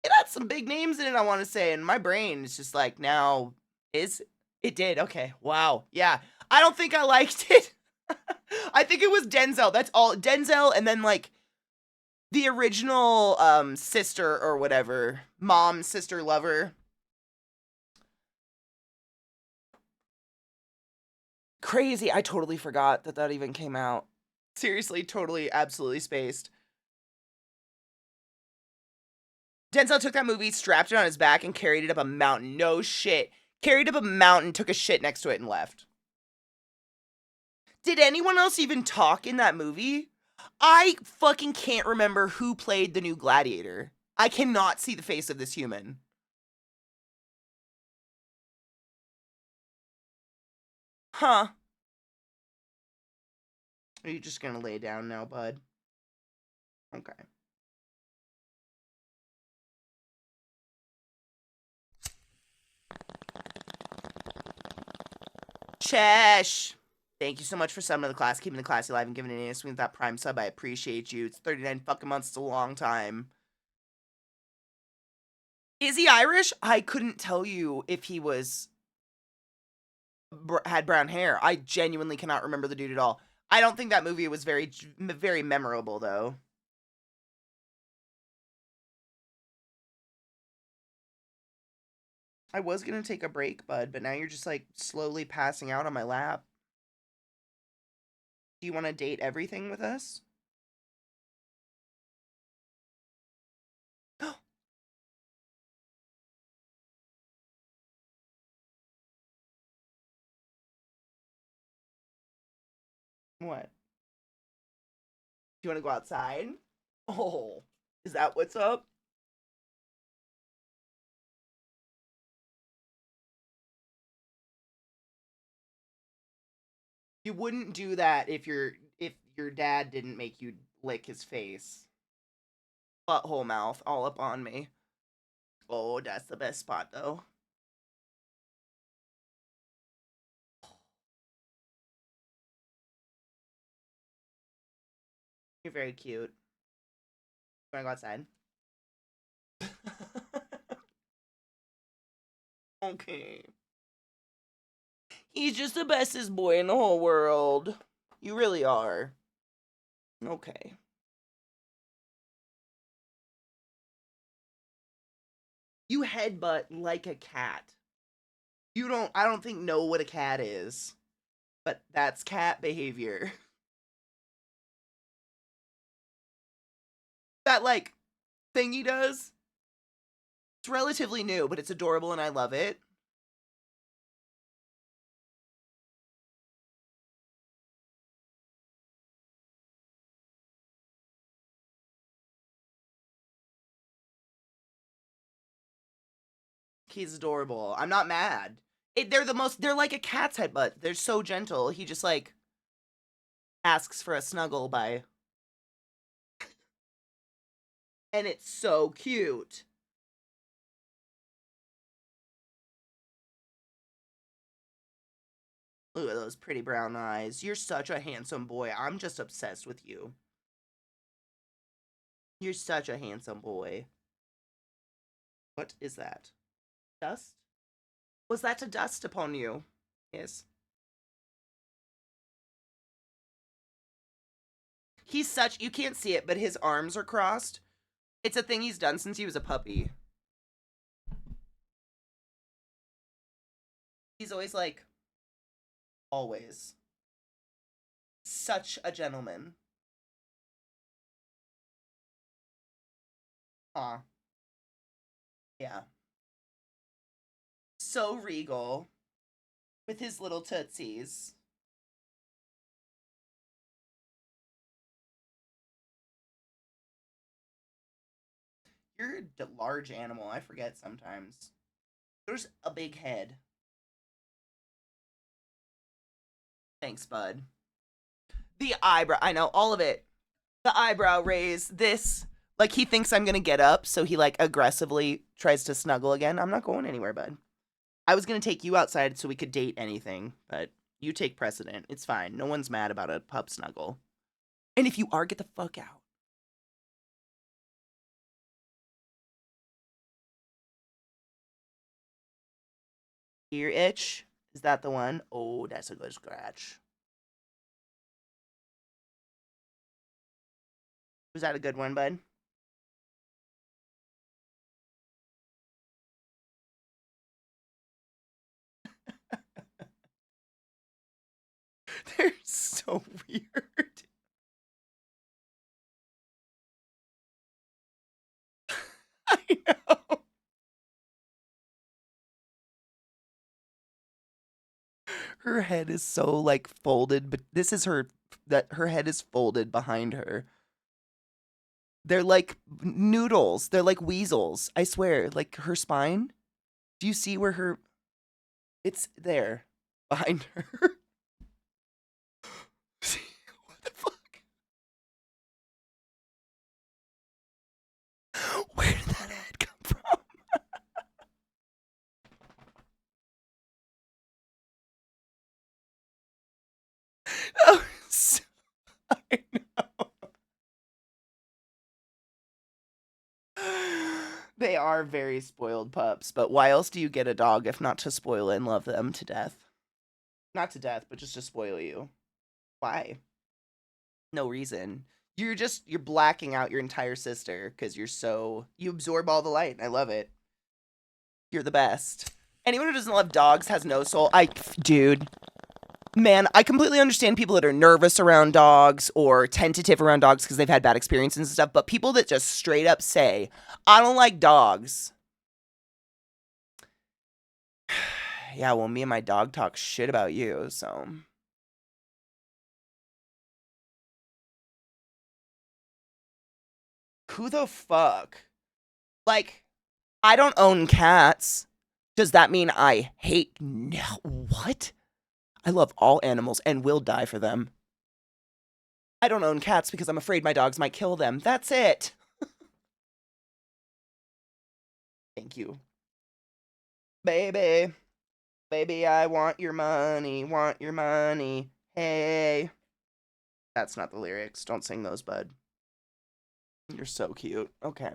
It had some big names in it, I want to say, and my brain is just like, now, it did, okay, wow, yeah. I don't think I liked it. I think it was Denzel, that's all, Denzel, and then, like, the original, sister or whatever, mom, sister, lover. Crazy, I totally forgot that even came out. Seriously, totally, absolutely spaced. Denzel took that movie, strapped it on his back, and carried it up a mountain. No shit. Carried up a mountain, took a shit next to it, and left. Did anyone else even talk in that movie? I fucking can't remember who played the new Gladiator. I cannot see the face of this human. Huh. Are you just gonna lay down now, bud? Okay. Chesh! Thank you so much for subbing to the class, keeping the classy alive, and giving an innocent with that prime sub. I appreciate you. It's 39 fucking months. It's a long time. Is he Irish? I couldn't tell you if he was had brown hair. I genuinely cannot remember the dude at all. I don't think that movie was very memorable though. I was gonna take a break, bud, but now you're just like slowly passing out on my lap. Do you want to date everything with us? What? Do you want to go outside? Oh, is that what's up? You wouldn't do that if your dad didn't make you lick his face. Butthole mouth all up on me. Oh, that's the best spot though. You're very cute. You wanna go outside? Okay. He's just the bestest boy in the whole world. You really are. Okay. You headbutt like a cat. I don't think know what a cat is. But that's cat behavior. That, like, thing he does, it's relatively new, but it's adorable and I love it. He's adorable. I'm not mad. They're like a cat's headbutt. They're so gentle. He just, like, asks for a snuggle by. And it's so cute. Look at those pretty brown eyes. You're such a handsome boy. I'm just obsessed with you. You're such a handsome boy. What is that? Dust? Was that to dust upon you? Yes. He's such, you can't see it, but his arms are crossed. It's a thing he's done since he was a puppy. He's always like, always. Such a gentleman. Huh. Yeah. So regal with his little tootsies. You're a large animal. I forget sometimes. There's a big head. Thanks, bud. The eyebrow. I know, all of it. The eyebrow raise. This. Like, he thinks I'm gonna get up, so he, like, aggressively tries to snuggle again. I'm not going anywhere, bud. I was gonna take you outside so we could date anything, but you take precedent. It's fine. No one's mad about a pup snuggle. And if you are, get the fuck out. Ear itch? Is that the one? Oh, that's a good scratch. Was that a good one, bud? They're so weird. I know. Her head is so like folded, but this is her head is folded behind her. They're like noodles. They're like weasels. I swear. Like her spine. Do you see where her it's there behind her? What the fuck? Where did that head come from? Oh, I know. They are very spoiled pups, but why else do you get a dog if not to spoil and love them to death? Not to death, but just to spoil you. Why? No reason. You're blacking out your entire sister because you absorb all the light. I love it. You're the best. Anyone who doesn't love dogs has no soul. Dude, man, I completely understand people that are nervous around dogs or tentative around dogs because they've had bad experiences and stuff, but people that just straight up say, I don't like dogs. Yeah, well, me and my dog talk shit about you, so. Who the fuck? Like, I don't own cats. Does that mean I hate? No, what? I love all animals and will die for them. I don't own cats because I'm afraid my dogs might kill them. That's it. Thank you. Baby. Baby, I want your money. Want your money. Hey. That's not the lyrics. Don't sing those, bud. You're so cute. Okay.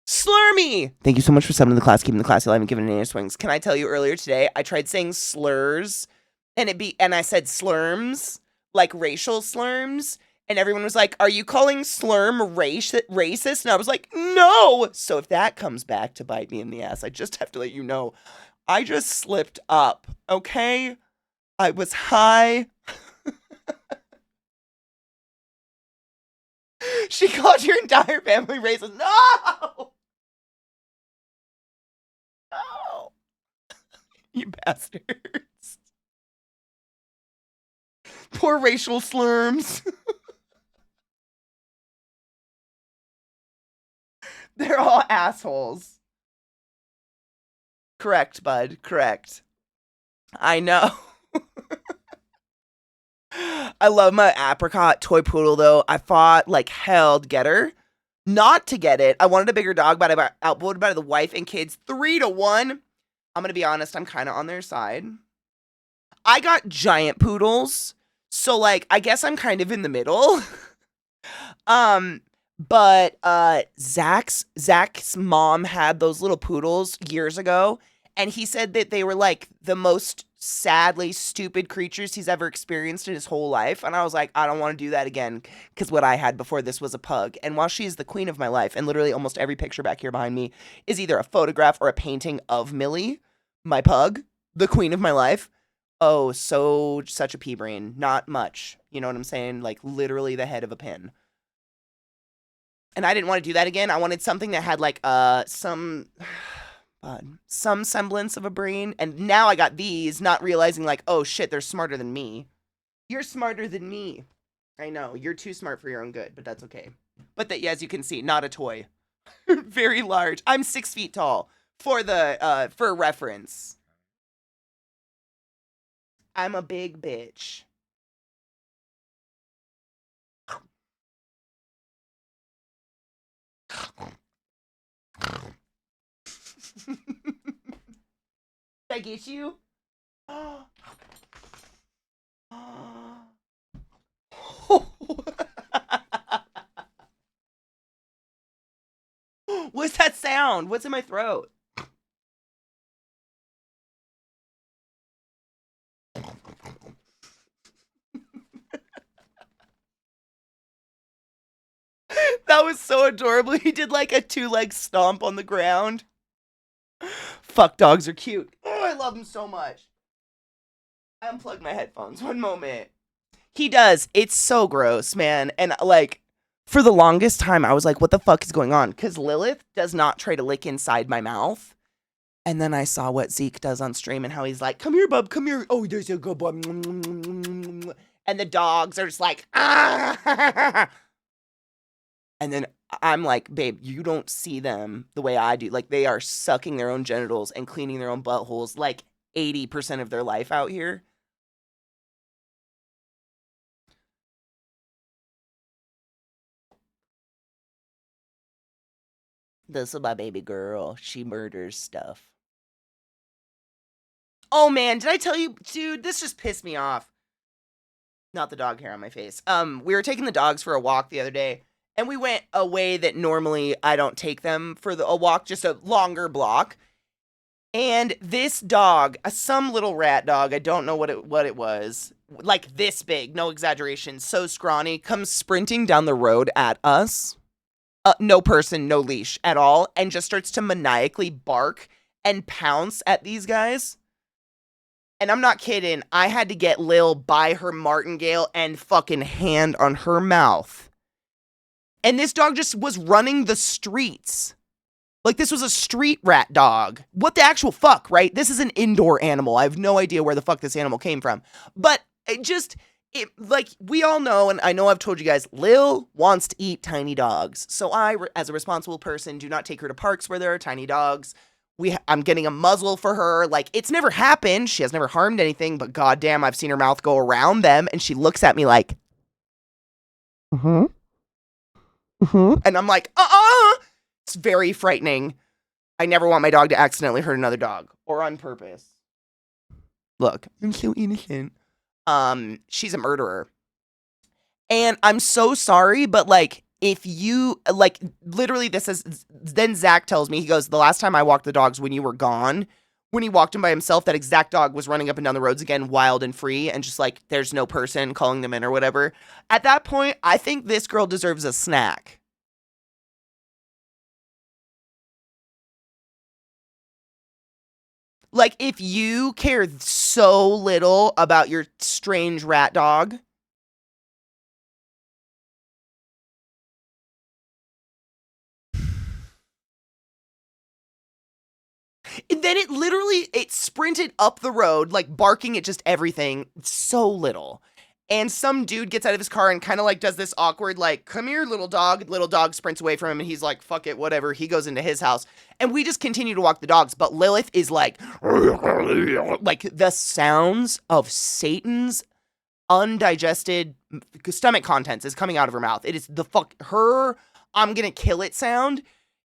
Slurmy! Thank you so much for subbing to the class, keeping the class alive and giving it any swings. Can I tell you earlier today, I tried saying slurs and I said slurms, like racial slurms, and everyone was like, are you calling slurm racist? And I was like, no! So if that comes back to bite me in the ass, I just have to let you know, I just slipped up, okay? I was high. She called your entire family racist. No! No! You bastards. Poor racial slurms. They're all assholes. Correct, bud. Correct. I know. I love my apricot toy poodle, though. I fought like hell to get her. Not to get it. I wanted a bigger dog, but I got outvoted by the wife and kids 3-1. I'm going to be honest. I'm kind of on their side. I got giant poodles. So, like, I guess I'm kind of in the middle. But Zach's mom had those little poodles years ago, and he said that they were like the most sadly stupid creatures he's ever experienced in his whole life. And I was like, I don't want to do that again, because what I had before this was a pug. And while she's the queen of my life, and literally almost every picture back here behind me is either a photograph or a painting of Millie, my pug, the queen of my life. Oh, such a pea brain. Not much. You know what I'm saying? Like literally the head of a pin. And I didn't want to do that again. I wanted something that had like some semblance of a brain. And now I got these, not realizing like, oh shit, they're smarter than me. You're smarter than me. I know, you're too smart for your own good, but that's okay. But that, yeah, as you can see, not a toy. Very large. I'm 6 feet tall. For reference. I'm a big bitch. Did I get you? What's that sound? What's in my throat? That was so adorable. He did like a 2-leg stomp on the ground. Fuck, dogs are cute. Oh, I love them so much. I unplugged my headphones. One moment. He does. It's so gross, man. And like, for the longest time, I was like, what the fuck is going on? Because Lilith does not try to lick inside my mouth. And then I saw what Zeke does on stream and how he's like, come here, bub, come here. Oh, there's a good boy. And the dogs are just like, ah. And then I'm like, babe, you don't see them the way I do. Like, they are sucking their own genitals and cleaning their own buttholes like 80% of their life out here. This is my baby girl. She murders stuff. Oh, man, did I tell you? Dude, this just pissed me off. Not the dog hair on my face. We were taking the dogs for a walk the other day. And we went a way that normally I don't take them for a walk, just a longer block. And this dog, some little rat dog, I don't know what it was, like this big, no exaggeration, so scrawny, comes sprinting down the road at us. No person, no leash at all, and just starts to maniacally bark and pounce at these guys. And I'm not kidding, I had to get Lil by her martingale and fucking hand on her mouth. And this dog just was running the streets. Like, this was a street rat dog. What the actual fuck, right? This is an indoor animal. I have no idea where the fuck this animal came from. But like, we all know, and I know I've told you guys, Lil wants to eat tiny dogs. So I, as a responsible person, do not take her to parks where there are tiny dogs. I'm getting a muzzle for her. Like, it's never happened. She has never harmed anything, but goddamn, I've seen her mouth go around them, and she looks at me like, and I'm like, It's very frightening. I never want my dog to accidentally hurt another dog, or on purpose. Look, I'm so innocent. She's a murderer. And I'm so sorry, but like, if you, like, literally this is, then Zach tells me, he goes, the last time I walked the dogs when you were gone, when he walked him by himself, that exact dog was running up and down the roads again, wild and free, and just like, there's no person calling them in or whatever. At that point, I think this girl deserves a snack. Like, if you care so little about your strange rat dog, then it sprinted up the road, like barking at just everything, so little. And some dude gets out of his car and kind of like does this awkward, like, come here, little dog. Little dog sprints away from him and he's like, fuck it, whatever. He goes into his house and we just continue to walk the dogs. But Lilith is like the sounds of Satan's undigested stomach contents is coming out of her mouth. It is her I'm gonna kill it sound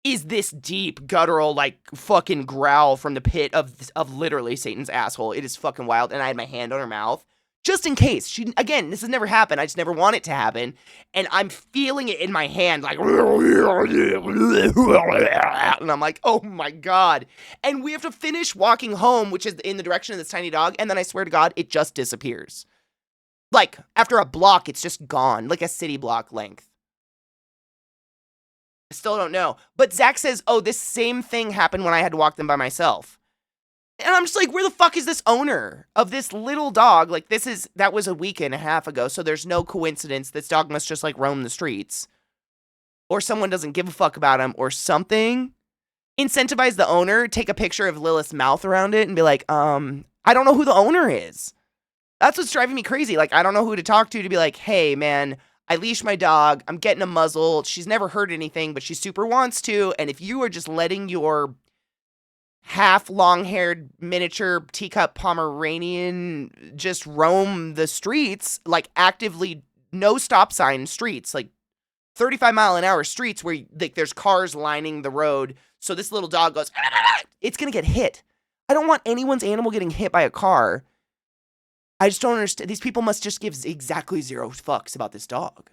is this deep, guttural, like, fucking growl from the pit of literally Satan's asshole. It is fucking wild, and I had my hand on her mouth, just in case. Again, this has never happened, I just never want it to happen, and I'm feeling it in my hand, like, and I'm like, oh my god. And we have to finish walking home, which is in the direction of this tiny dog, and then I swear to God, it just disappears. Like, after a block, it's just gone, like a city block length. I still don't know. But Zach says, oh, this same thing happened when I had to walk them by myself. And I'm just like, where the fuck is this owner of this little dog? Like, that was a week and a half ago, so there's no coincidence. This dog must just, like, roam the streets. or someone doesn't give a fuck about them or something, incentivize the owner, take a picture of Lilith's mouth around it and be like, I don't know who the owner is. That's what's driving me crazy. Like, I don't know who to talk to be like, hey, man, I leash my dog. I'm getting a muzzle. She's never heard anything, but she super wants to. And if you are just letting your half long-haired miniature teacup Pomeranian just roam the streets, like actively no stop sign streets, like 35-mile-an-hour streets where like there's cars lining the road. So this little dog goes, it's going to get hit. I don't want anyone's animal getting hit by a car. I just don't understand. These people must just give exactly zero fucks about this dog.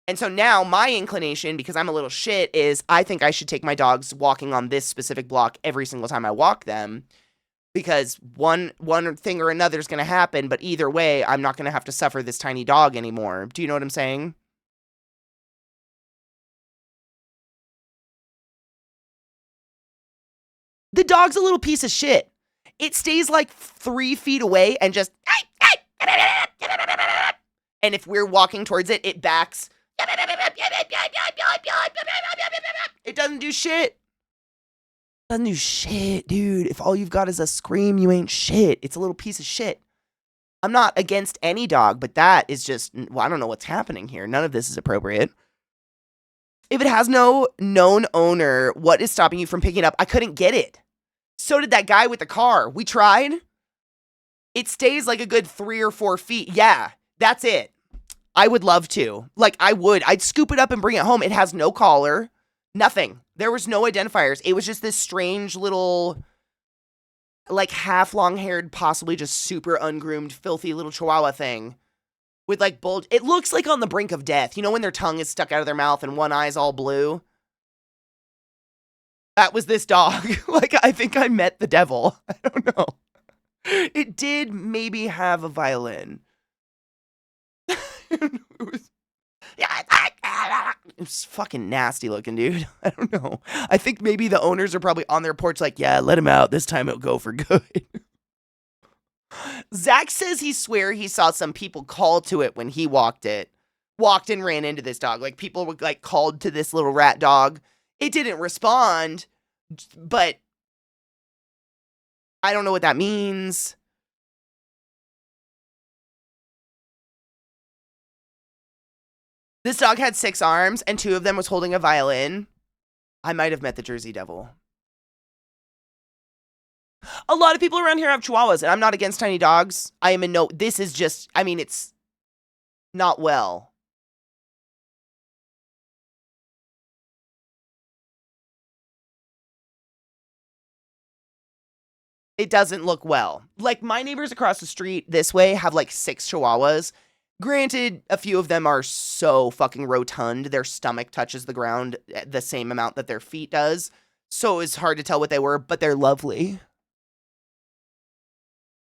And so now my inclination, because I'm a little shit, is I think I should take my dogs walking on this specific block every single time I walk them. Because one thing or another is going to happen, but either way, I'm not going to have to suffer this tiny dog anymore. Do you know what I'm saying? The dog's a little piece of shit. It stays like 3 feet away and just... And if we're walking towards it, it backs. It doesn't do shit. Doesn't do shit, dude. If all you've got is a scream, you ain't shit. It's a little piece of shit. I'm not against any dog, but that is just... Well, I don't know what's happening here. None of this is appropriate. If it has no known owner, what is stopping you from picking it up? I couldn't get it. So did that guy with the car. We tried. It stays like a good 3 or 4 feet. Yeah, that's it. I would love to. Like, I would. I'd scoop it up and bring it home. It has no collar. Nothing. There was no identifiers. It was just this strange little, like, half long-haired, possibly just super ungroomed, filthy little chihuahua thing. With, like, bulge. It looks like on the brink of death. You know when their tongue is stuck out of their mouth and one eye's all blue? That was this dog. Like, I think I met the devil. I don't know. It did maybe have a violin. It was fucking nasty looking, dude. I don't know. I think maybe the owners are probably on their porch like, yeah, let him out. This time it'll go for good. Zach says he swear he saw some people call to it when he walked and ran into this dog. Like, people were like called to this little rat dog. It didn't respond, but I don't know what that means. This dog had 6 arms, and 2 of them was holding a violin. I might have met the Jersey Devil. A lot of people around here have chihuahuas, and I'm not against tiny dogs. I am in no... This is just... I mean, it's not well. It doesn't look well. Like, my neighbors across the street this way have, like, 6 chihuahuas. Granted, a few of them are so fucking rotund, their stomach touches the ground the same amount that their feet does. So it's hard to tell what they were, but they're lovely.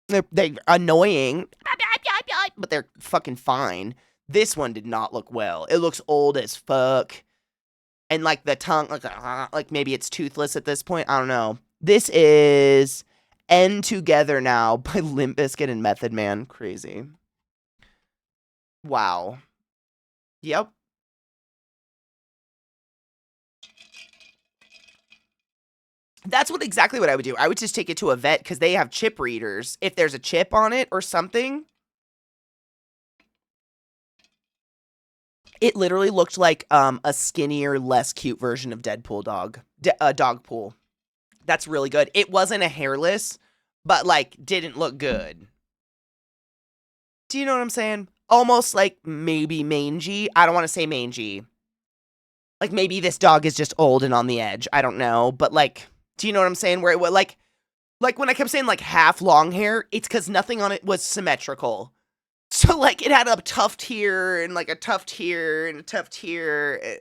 They're annoying, but they're fucking fine. This one did not look well. It looks old as fuck. And, like, the tongue, like maybe it's toothless at this point. I don't know. This is... End Together Now by Limp Bizkit and Method Man. Crazy. Wow. Yep. That's exactly what I would do. I would just take it to a vet because they have chip readers. If there's a chip on it or something. It literally looked like a skinnier, less cute version of Deadpool dog. Dogpool. That's really good. It wasn't a hairless, but, like, didn't look good. Do you know what I'm saying? Almost like maybe mangy. I don't want to say mangy. Like, maybe this dog is just old and on the edge. I don't know. But, like, do you know what I'm saying? Where it was, like when I kept saying, like, half long hair, it's because nothing on it was symmetrical. So, like, it had a tuft here and, like, a tuft here and a tuft here.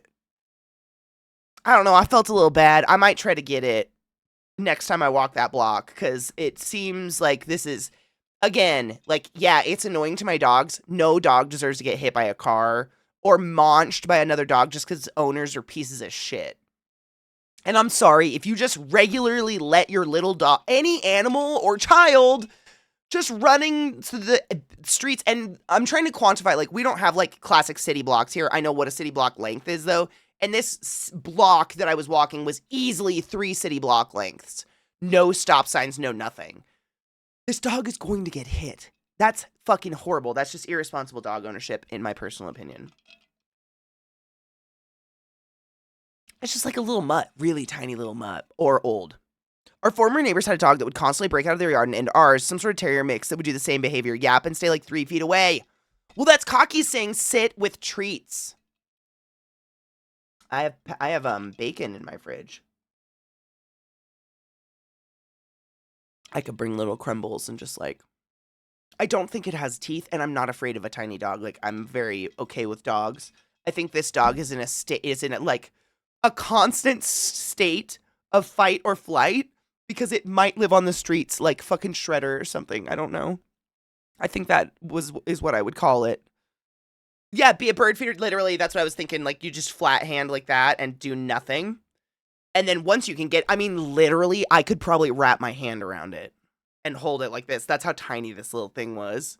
I don't know. I felt a little bad. I might try to get it next time I walk that block, because it seems like this is, again, like, yeah, it's annoying to my dogs. No dog deserves to get hit by a car or maunched by another dog just because owners are pieces of shit. And I'm sorry, if you just regularly let your little dog, any animal or child, just running through the streets, and I'm trying to quantify, like, we don't have, like, classic city blocks here. I know what a city block length is, though. And this block that I was walking was easily 3 city block lengths. No stop signs, no nothing. This dog is going to get hit. That's fucking horrible. That's just irresponsible dog ownership, in my personal opinion. It's just like a little mutt, really tiny little mutt, or old. Our former neighbors had a dog that would constantly break out of their yard, and ours, some sort of terrier mix that would do the same behavior, yap and stay like 3 feet away. Well, that's Cocky saying sit with treats. I have bacon in my fridge. I could bring little crumbles and just like, I don't think it has teeth, and I'm not afraid of a tiny dog. Like, I'm very okay with dogs. I think this dog is in a constant state of fight or flight because it might live on the streets like fucking Shredder or something. I don't know. I think that is what I would call it. Yeah, be a bird feeder. Literally, that's what I was thinking. Like, you just flat hand like that and do nothing. And then once you can get, I mean, literally, I could probably wrap my hand around it and hold it like this. That's how tiny this little thing was.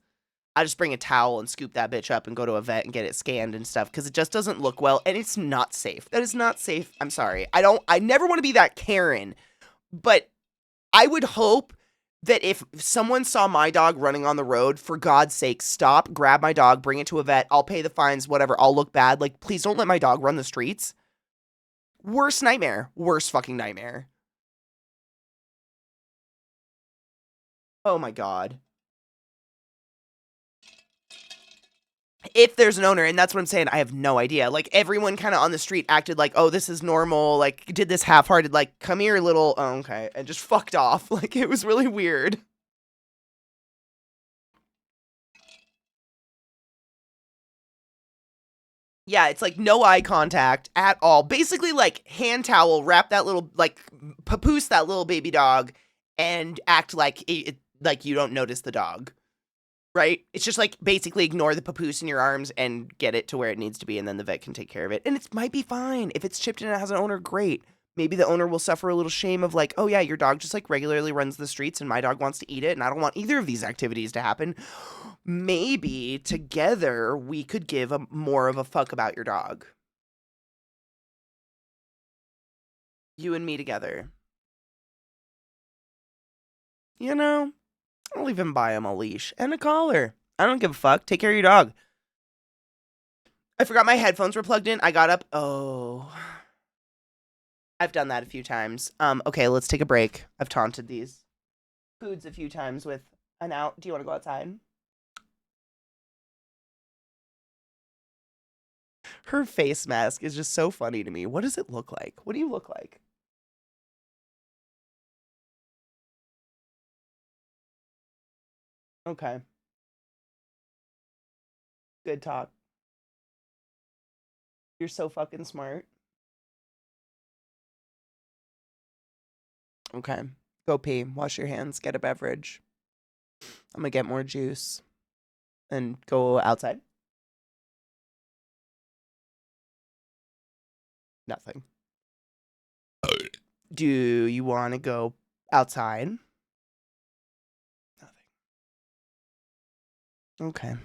I just bring a towel and scoop that bitch up and go to a vet and get it scanned and stuff because it just doesn't look well and it's not safe. That is not safe. I'm sorry. I never want to be that Karen, but I would hope that if someone saw my dog running on the road, for God's sake, stop, grab my dog, bring it to a vet. I'll pay the fines, whatever. I'll look bad. Like, please don't let my dog run the streets. Worst nightmare. Worst fucking nightmare. Oh my God. If there's an owner, and that's what I'm saying, I have no idea. Like, everyone kind of on the street acted like, oh, this is normal. Like, did this half-hearted, like, come here, little, oh, okay, and just fucked off. Like, it was really weird. Yeah, it's like no eye contact at all. Basically, like, hand towel, wrap that little, like, papoose that little baby dog, and act like like you don't notice the dog. Right? It's just like basically ignore the papoose in your arms and get it to where it needs to be, and then the vet can take care of it. And it might be fine. If it's chipped and it has an owner, great. Maybe the owner will suffer a little shame of like, oh yeah, your dog just like regularly runs the streets and my dog wants to eat it and I don't want either of these activities to happen. Maybe together we could give more of a fuck about your dog. You and me together. You know? I'll even buy him a leash and a collar. I don't give a fuck. Take care of your dog. I forgot my headphones were plugged in. I got up. Oh. I've done that a few times. Okay, let's take a break. I've taunted these foods a few times with an out. Do you want to go outside? Her face mask is just so funny to me. What does it look like? What do you look like? Okay. Good talk. You're so fucking smart. Okay. Go pee. Wash your hands. Get a beverage. I'm gonna get more juice. And go outside. Nothing. Do you want to go outside? Nothing. Okay.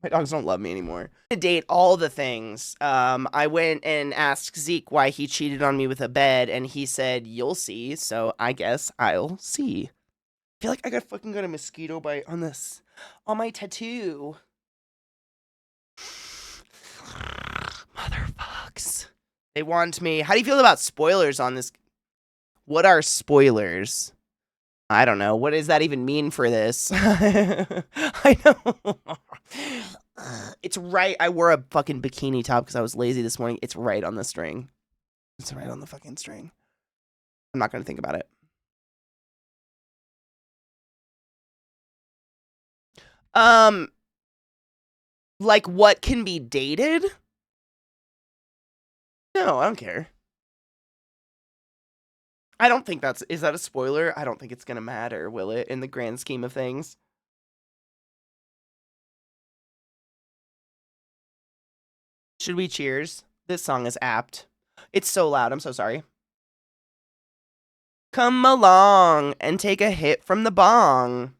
My dogs don't love me anymore. To date all the things. I went and asked Zeke why he cheated on me with a bed, and he said, you'll see, so I guess I'll see. I feel like I got a mosquito bite on my tattoo. Motherfucks. They want me. How do you feel about spoilers on this? What are spoilers? I don't know. What does that even mean for this? I know. It's right. I wore a fucking bikini top because I was lazy this morning. It's right on the string. It's right on the fucking string. I'm not going to think about it. Like what can be dated? No, I don't care. I don't think is that a spoiler? I don't think it's gonna matter, will it, in the grand scheme of things? Should we cheers? This song is apt. It's so loud, I'm so sorry. Come along and take a hit from the bong.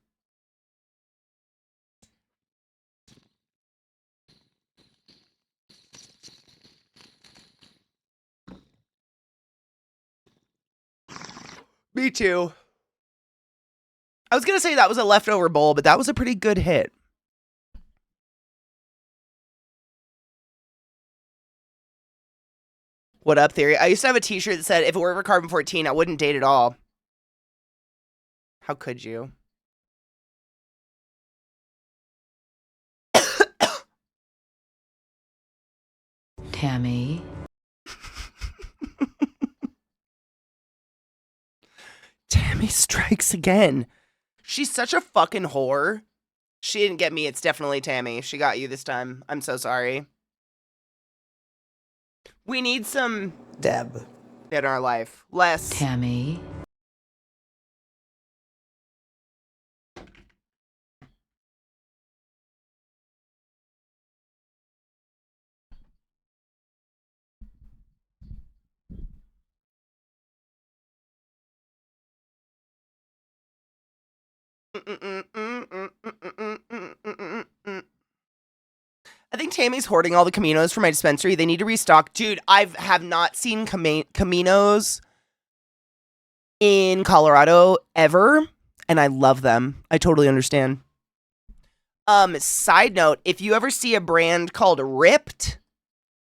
Me too. I was going to say that was a leftover bowl, but that was a pretty good hit. What up, Theory? I used to have a t-shirt that said, if it were for Carbon 14, I wouldn't date at all. How could you? Tammy. Tammy strikes again. She's such a fucking whore. She didn't get me. It's definitely Tammy. She got you this time. I'm so sorry. We need some Deb. in our life. Less. Tammy. I think Tammy's hoarding all the Caminos for my dispensary. They need to restock. Dude, I have not seen Caminos in Colorado ever, and I love them. I totally understand. Side note, if you ever see a brand called Ripped,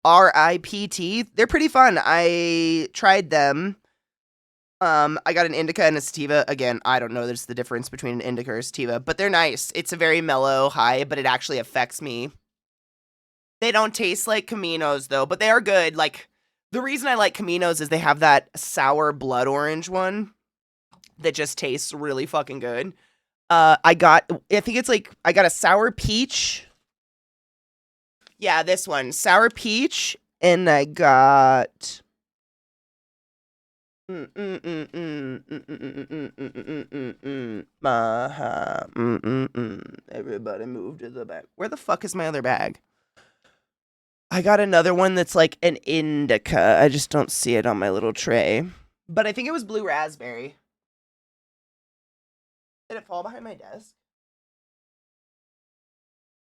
R-I-P-T, they're pretty fun. I tried them. I got an indica and a sativa. Again, I don't know there's the difference between an indica or a sativa, but they're nice. It's a very mellow high, but it actually affects me. They don't taste like Caminos, though, but they are good. Like, the reason I like Caminos is they have that sour blood orange one that just tastes really fucking good. I got a sour peach. Yeah, this one. Sour peach, and I got... Everybody move to the back. Where the fuck is my other bag? I got another one that's like an indica. I just don't see it on my little tray. But I think it was blue raspberry. Did it fall behind my desk?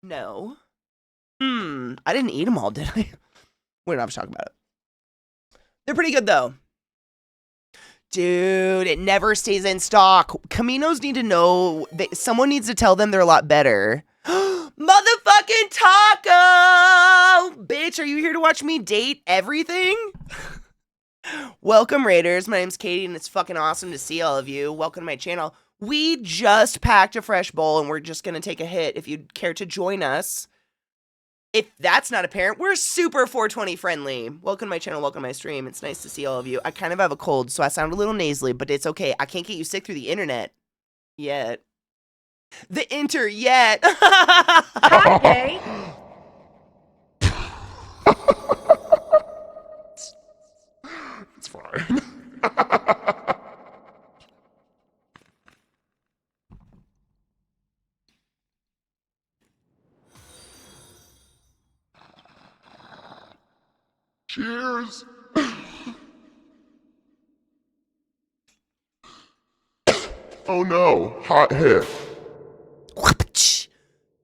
No. I didn't eat them all, did I? We don't have to talk about it. They're pretty good, though. Dude, it never stays in stock. Caminos need to know. Someone needs to tell them they're a lot better. Motherfucking taco! Bitch, are you here to watch me date everything? Welcome, Raiders. My name's Katie, and it's fucking awesome to see all of you. Welcome to my channel. We just packed a fresh bowl, and we're just gonna take a hit if you'd care to join us. If that's not apparent, we're super 420 friendly. Welcome to my channel, welcome to my stream. It's nice to see all of you. I kind of have a cold, so I sound a little nasally, but it's okay. I can't get you sick through the internet. Yet. The yet. Hi, It's fine. Cheers. Oh no, hot hit.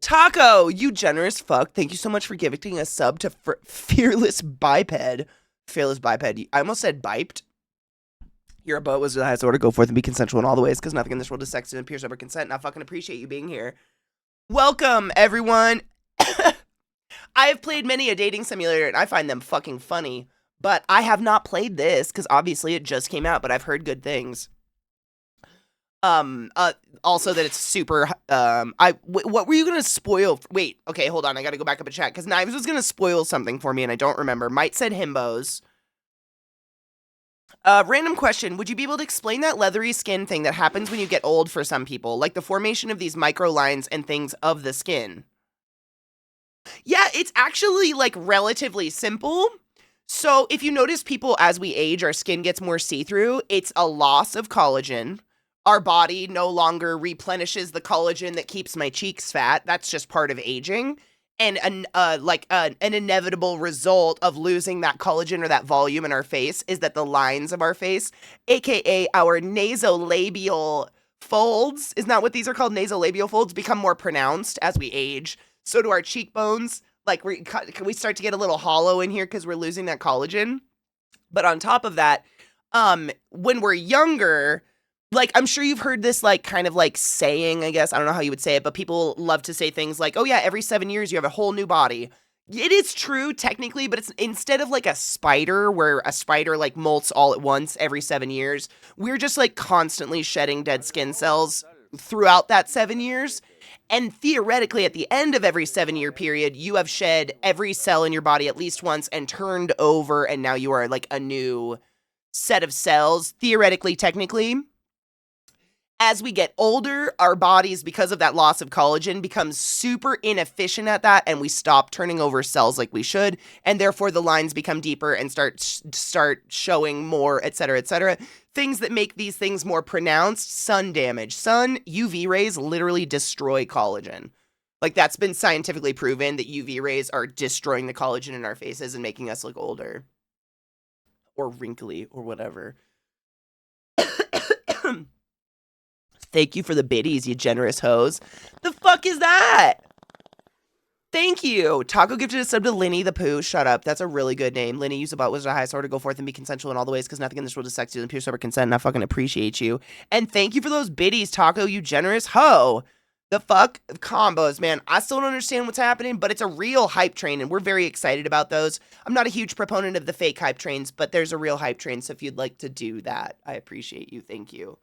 Taco, you generous fuck. Thank you so much for giving a sub to Fearless Biped. Fearless Biped. I almost said biped. You're a boat was the highest order. Go forth and be consensual in all the ways, because nothing in this world is sexy and appears over consent. And I fucking appreciate you being here. Welcome, everyone. I have played many a dating simulator, and I find them fucking funny. But I have not played this, because obviously it just came out, but I've heard good things. Also that it's super, what were you gonna spoil? Wait, okay, hold on, I gotta go back up and chat, because Knives was gonna spoil something for me, and I don't remember. Might said himbos. Random question, would you be able to explain that leathery skin thing that happens when you get old for some people? Like the formation of these micro lines and things of the skin? Yeah, it's actually, like, relatively simple. So, if you notice people, as we age, our skin gets more see-through. It's a loss of collagen. Our body no longer replenishes the collagen that keeps my cheeks fat. That's just part of aging. And an inevitable result of losing that collagen or that volume in our face is that the lines of our face, aka our nasolabial folds, isn't that what these are called? Nasolabial folds become more pronounced as we age. So do our cheekbones. Like, we start to get a little hollow in here because we're losing that collagen. But on top of that, when we're younger, like, I'm sure you've heard this, like, kind of like saying, I guess. I don't know how you would say it, but people love to say things like, oh yeah, every 7 years you have a whole new body. It is true technically, but it's instead of like a spider where a spider like molts all at once every 7 years, we're just like constantly shedding dead skin cells throughout that 7 years. And theoretically, at the end of every 7-year period, you have shed every cell in your body at least once and turned over, and now you are like a new set of cells, theoretically, technically. As we get older, our bodies, because of that loss of collagen, become super inefficient at that, and we stop turning over cells like we should, and therefore the lines become deeper and start showing more, etc., etc. Things that make these things more pronounced: sun damage. Sun UV rays literally destroy collagen. Like, that's been scientifically proven that UV rays are destroying the collagen in our faces and making us look older or wrinkly or whatever. Thank you for the biddies, you generous hoes. The fuck is that? Thank you. Taco gifted a sub to Linny the Pooh. Shut up. That's a really good name. Linny, use a butt was the highest order. Go forth and be consensual in all the ways, because nothing in this world is sexier than pure sober consent, and I fucking appreciate you. And thank you for those biddies, Taco, you generous hoe. The fuck combos, man. I still don't understand what's happening, but it's a real hype train, and we're very excited about those. I'm not a huge proponent of the fake hype trains, but there's a real hype train, so if you'd like to do that, I appreciate you. Thank you.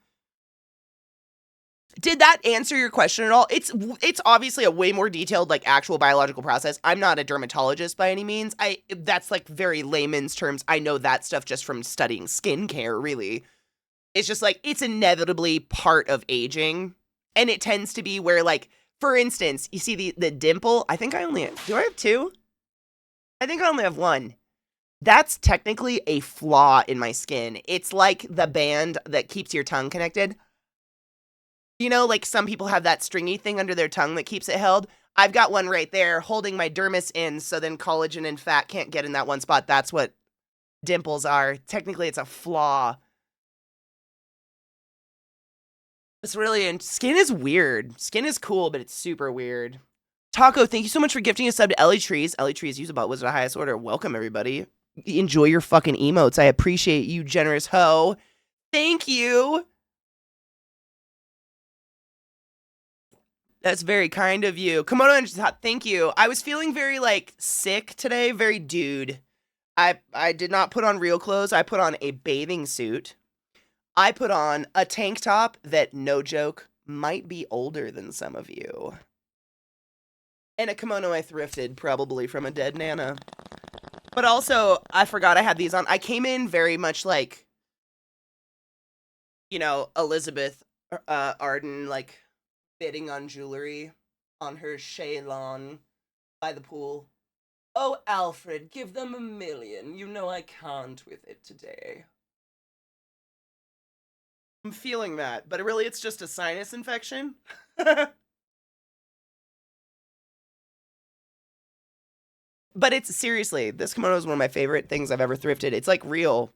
Did that answer your question at all? It's obviously a way more detailed, like, actual biological process. I'm not a dermatologist by any means. That's like very layman's terms. I know that stuff just from studying skincare, really. It's just like, it's inevitably part of aging. And it tends to be where, like, for instance, you see the dimple. I think I only have, do I have two? I think I only have one. That's technically a flaw in my skin. It's like the band that keeps your tongue connected. You know, like some people have that stringy thing under their tongue that keeps it held. I've got one right there holding my dermis in, so then collagen and fat can't get in that one spot. That's what dimples are. Technically, it's a flaw. It's really, and skin is weird. Skin is cool, but it's super weird. Taco, thank you so much for gifting a sub to Ellie Trees. Ellie Trees, use a butt was the highest order. Welcome, everybody. Enjoy your fucking emotes. I appreciate you, generous hoe. Thank you. That's very kind of you. Komodo Energy Hot, thank you. I was feeling very, like, sick today, very dude. I did not put on real clothes. I put on a bathing suit. I put on a tank top that, no joke, might be older than some of you. And a kimono I thrifted, probably from a dead Nana. But also, I forgot I had these on. I came in very much like, you know, Elizabeth Arden, like, bidding on jewelry on her Shaylon by the pool. Oh, Alfred, give them $1 million. You know I can't with it today. I'm feeling that, but really it's just a sinus infection. But it's, seriously, this kimono is one of my favorite things I've ever thrifted. It's like real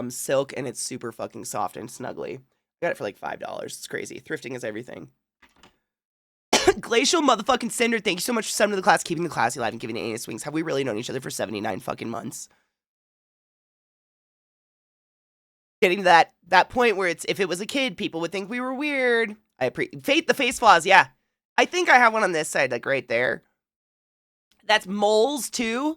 silk, and it's super fucking soft and snuggly. I got it for like $5. It's crazy. Thrifting is everything. Glacial motherfucking Cinder, thank you so much for sending to the class, keeping the classy alive and giving the anus wings. Have we really known each other for 79 fucking months? Getting to that point where it's, if it was a kid, people would think we were weird. Fate the face flaws, yeah. I think I have one on this side, like right there. That's moles too.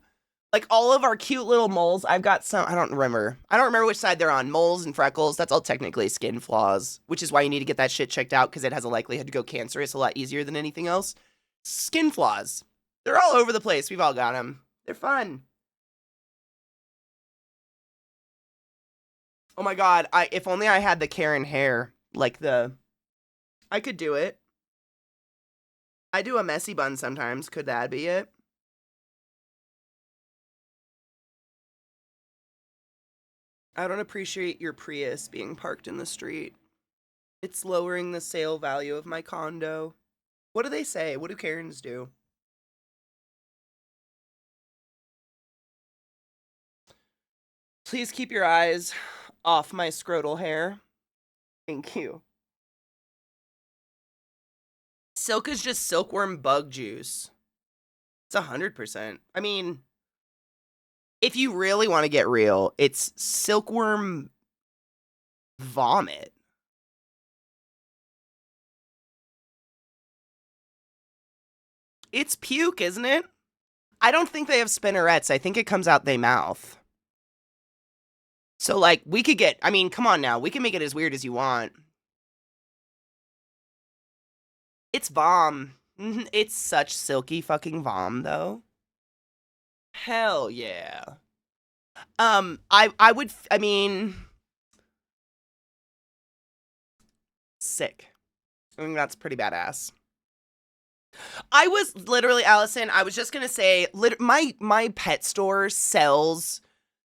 Like all of our cute little moles. I've got some, I don't remember which side they're on. Moles and freckles, that's all technically skin flaws, which is why you need to get that shit checked out, because it has a likelihood to go cancerous a lot easier than anything else. Skin flaws. They're all over the place. We've all got them. They're fun. Oh my god, if only I had the Karen hair. Like I could do it. I do a messy bun sometimes. Could that be it? I don't appreciate your Prius being parked in the street. It's lowering the sale value of my condo. What do they say? What do Karens do? Please keep your eyes off my scrotal hair. Thank you. Silk is just silkworm bug juice. It's 100%. I mean, if you really want to get real, it's silkworm vomit. It's puke, isn't it? I don't think they have spinnerets. I think it comes out they mouth. So, like, we could get, I mean, come on now. We can make it as weird as you want. It's vom. It's such silky fucking vom, though. Hell yeah. I mean, sick. I think that's pretty badass. I was literally, Allison, I was just gonna say, my pet store sells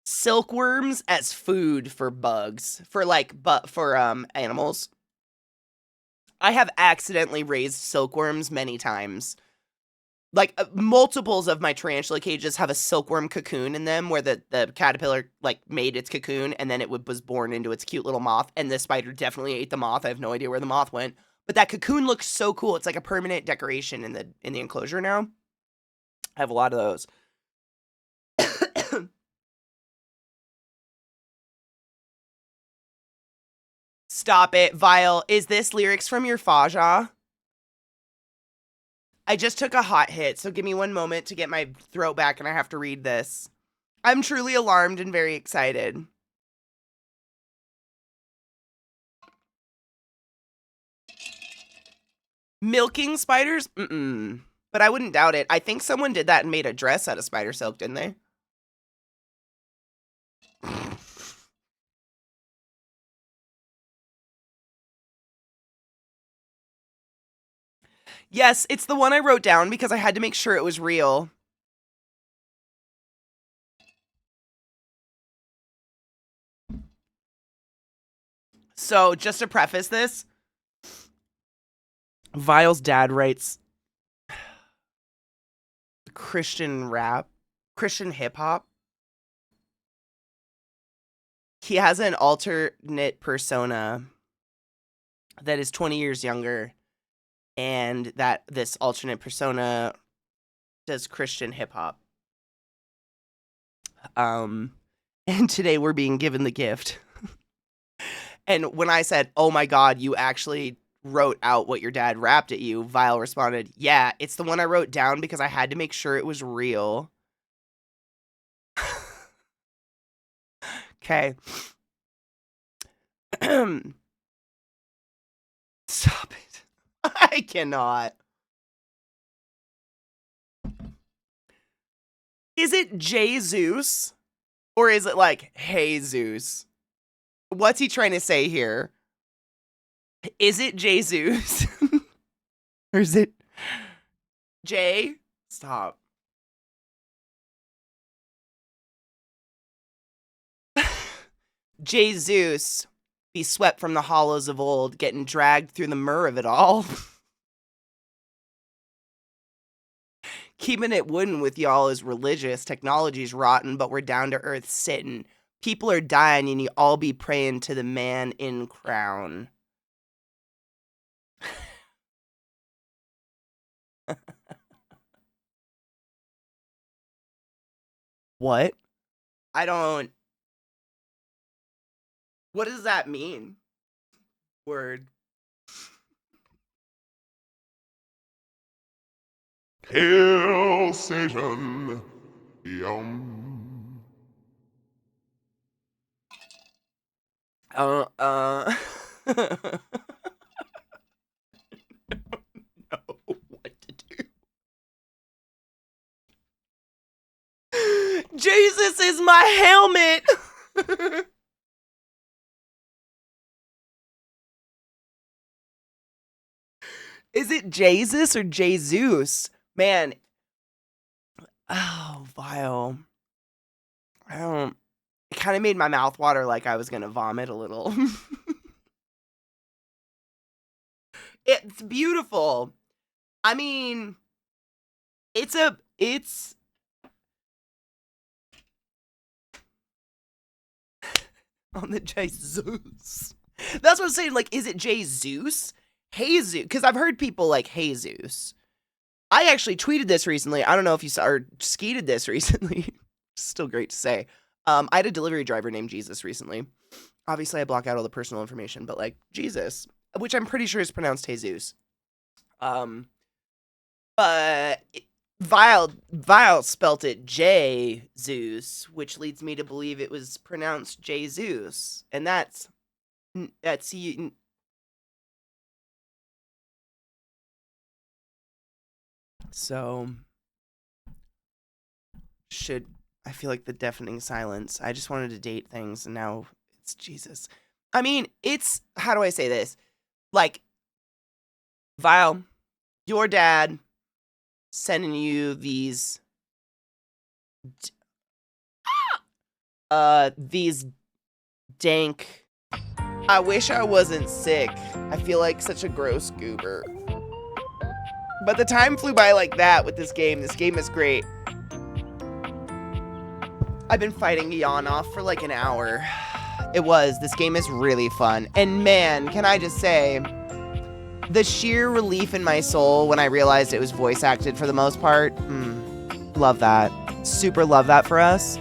silkworms as food for bugs, for animals. I have accidentally raised silkworms many times. Like, multiples of my tarantula cages have a silkworm cocoon in them where the caterpillar, like, made its cocoon and then it was born into its cute little moth, and the spider definitely ate the moth. I have no idea where the moth went. But that cocoon looks so cool. It's like a permanent decoration in the enclosure now. I have a lot of those. Stop it, Vile. Is this lyrics from your Faja? I just took a hot hit, so give me one moment to get my throat back and I have to read this. I'm truly alarmed and very excited. Milking spiders? Mm-mm. But I wouldn't doubt it. I think someone did that and made a dress out of spider silk, didn't they? Yes, it's the one I wrote down because I had to make sure it was real. So, just to preface this, Vile's dad writes Christian rap, Christian hip hop. He has an alternate persona that is 20 years younger, and that this alternate persona does Christian hip hop. And today we're being given the gift. And when I said, "Oh my God, you actually wrote out what your dad rapped at you," Vile responded, "Yeah, it's the one I wrote down because I had to make sure it was real." Okay. Stop it. I cannot. Is it Jesus? Or is it like, "Hey Zeus"? What's he trying to say here? Is it Jesus? Or is it Jay? Stop. Jesus be swept from the hollows of old, getting dragged through the myrrh of it all. Keeping it wooden with y'all is religious. Technology's rotten, but we're down to earth sitting. People are dying and you all be praying to the man in crown. What? I don't... What does that mean? Word. Hail Satan. Yum. No, what to do. Jesus is my helmet. Is it Jesus or Jesus? Man. Oh, Vile. I don't... It kind of made my mouth water like I was going to vomit a little. It's beautiful. I mean, it's on the Jesus. That's what I'm saying. Like, is it Jesus? Jesus? Because I've heard people like Jesus. I actually tweeted this recently. I don't know if you saw or skeeted this recently. Still great to say. I had a delivery driver named Jesus recently. Obviously, I block out all the personal information, but like Jesus, which I'm pretty sure is pronounced Jesus. Vile spelt it J-Zeus, which leads me to believe it was pronounced Jesus. And that's so I feel like the deafening silence. I just wanted to date things and now it's Jesus. I mean, it's, how do I say this? Like, Vile, your dad sending you these dank. I wish I wasn't sick. I feel like such a gross goober. But the time flew by like that with this game. This game is great. I've been fighting Yawn off for like an hour. This game is really fun. And man, can I just say, the sheer relief in my soul when I realized it was voice acted for the most part. Love that. Super love that for us.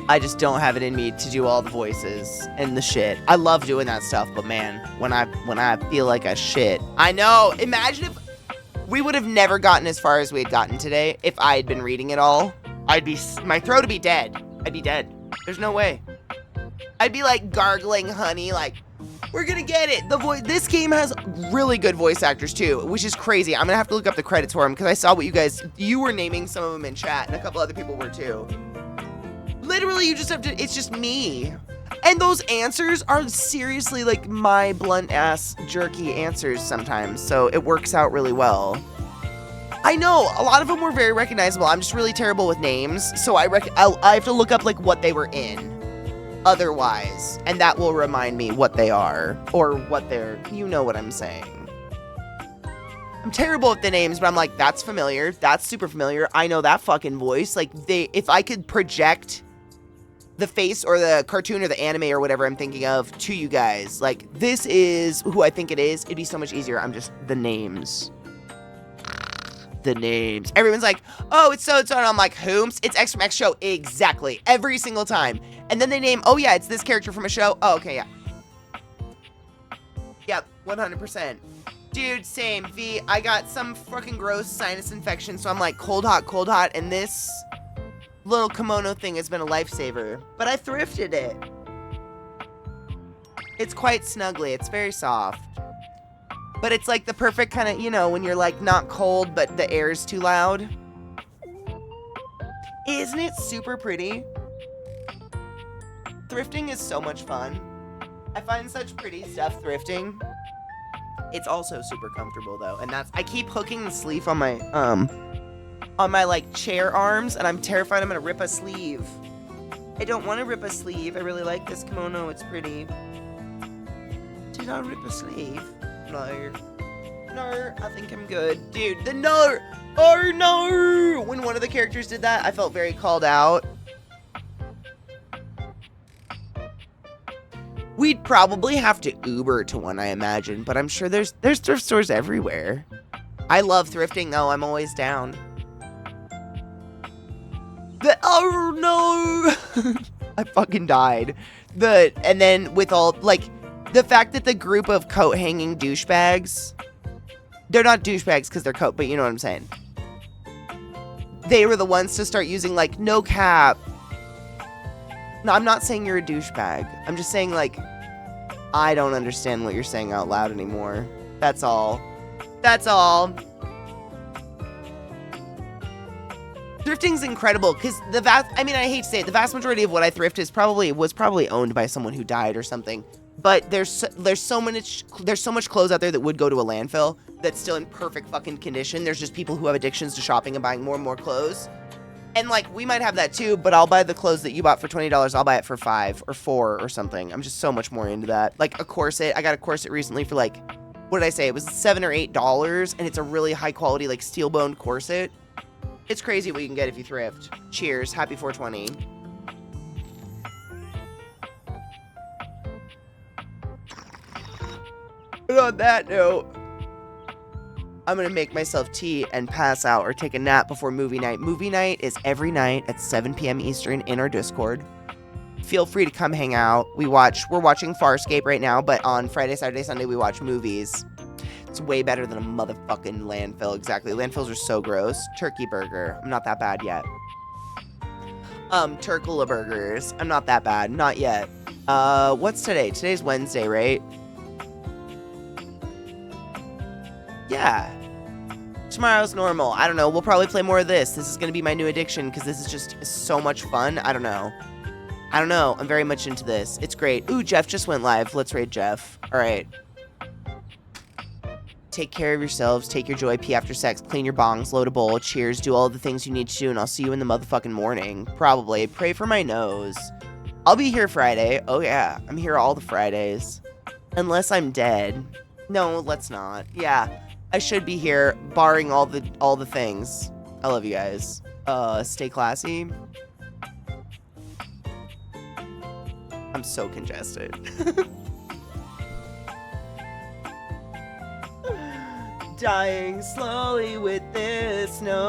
I just don't have it in me to do all the voices and the shit. I love doing that stuff, but man, when I feel like a shit. I know, imagine if we would have never gotten as far as we had gotten today if I had been reading it all. My throat would be dead. I'd be dead. There's no way. I'd be like gargling honey, like, we're gonna get it. This game has really good voice actors too, which is crazy. I'm gonna have to look up the credits for them because I saw what you were naming some of them in chat and a couple other people were too. Literally, you just have to, it's just me. And those answers are seriously like my blunt ass jerky answers sometimes, so it works out really well. I know, a lot of them were very recognizable. I'm just really terrible with names, so I have to look up like what they were in otherwise, and that will remind me what they are, or what they're, you know what I'm saying. I'm terrible with the names, but I'm like, that's familiar, that's super familiar, I know that fucking voice. Like, if I could project the face or the cartoon or the anime or whatever I'm thinking of to you guys, like, this is who I think it is, it'd be so much easier. I'm just, the names. Everyone's like, oh, it's so-and-so, and I'm like, whom's? It's X from X show. Exactly. Every single time. And then they name, oh yeah, it's this character from a show. Oh, okay, yeah. Yep, 100%. Dude, same. V, I got some fucking gross sinus infection, so I'm like cold, hot, and this little kimono thing has been a lifesaver. But I thrifted it. It's quite snuggly. It's very soft. But it's like the perfect kind of, you know, when you're like not cold, but the air's too loud. Isn't it super pretty? Thrifting is so much fun. I find such pretty stuff thrifting. It's also super comfortable though, and I keep hooking the sleeve on my like chair arms, and I'm terrified I'm gonna rip a sleeve. I don't want to rip a sleeve. I really like this kimono. It's pretty. Did I rip a sleeve? No. No, I think I'm good. Dude, the no! Oh no! When one of the characters did that, I felt very called out. We'd probably have to Uber to one, I imagine, but I'm sure there's thrift stores everywhere. I love thrifting though, I'm always down. Oh no! I fucking died. And then with all, like, the fact that the group of coat-hanging douchebags, they're not douchebags because they're coat, but you know what I'm saying. They were the ones to start using, like, no cap. No, I'm not saying you're a douchebag. I'm just saying, like, I don't understand what you're saying out loud anymore. That's all. That's all. Thrifting's incredible because I hate to say it, the vast majority of what I thrift was probably owned by someone who died or something. But there's so much clothes out there that would go to a landfill that's still in perfect fucking condition. There's just people who have addictions to shopping and buying more and more clothes. And like, we might have that too, but I'll buy the clothes that you bought for $20. I'll buy it for $5 or $4 or something. I'm just so much more into that. Like a corset. I got a corset recently for like, what did I say? It was $7 or $8, and it's a really high quality, like steel boned corset. It's crazy what you can get if you thrift. Cheers. Happy 420. But on that note, I'm going to make myself tea and pass out or take a nap before movie night. Movie night is every night at 7 p.m. Eastern in our Discord. Feel free to come hang out. We're watching Farscape right now, but on Friday, Saturday, Sunday, we watch movies. It's way better than a motherfucking landfill. Exactly. Landfills are so gross. Turkey burger. I'm not that bad yet. Turkle burgers. I'm not that bad. Not yet. What's today? Today's Wednesday, right? Yeah. Tomorrow's normal. I don't know. We'll probably play more of this. This is going to be my new addiction because this is just so much fun. I don't know. I'm very much into this. It's great. Ooh, Jeff just went live. Let's raid Jeff. All right. Take care of yourselves. Take your joy. Pee after sex. Clean your bongs. Load a bowl. Cheers. Do all the things you need to do, and I'll see you in the motherfucking morning. Probably. Pray for my nose. I'll be here Friday. Oh, yeah. I'm here all the Fridays. Unless I'm dead. No, let's not. Yeah. I should be here, barring all the things. I love you guys. Stay classy. I'm so congested. Dying slowly with this note.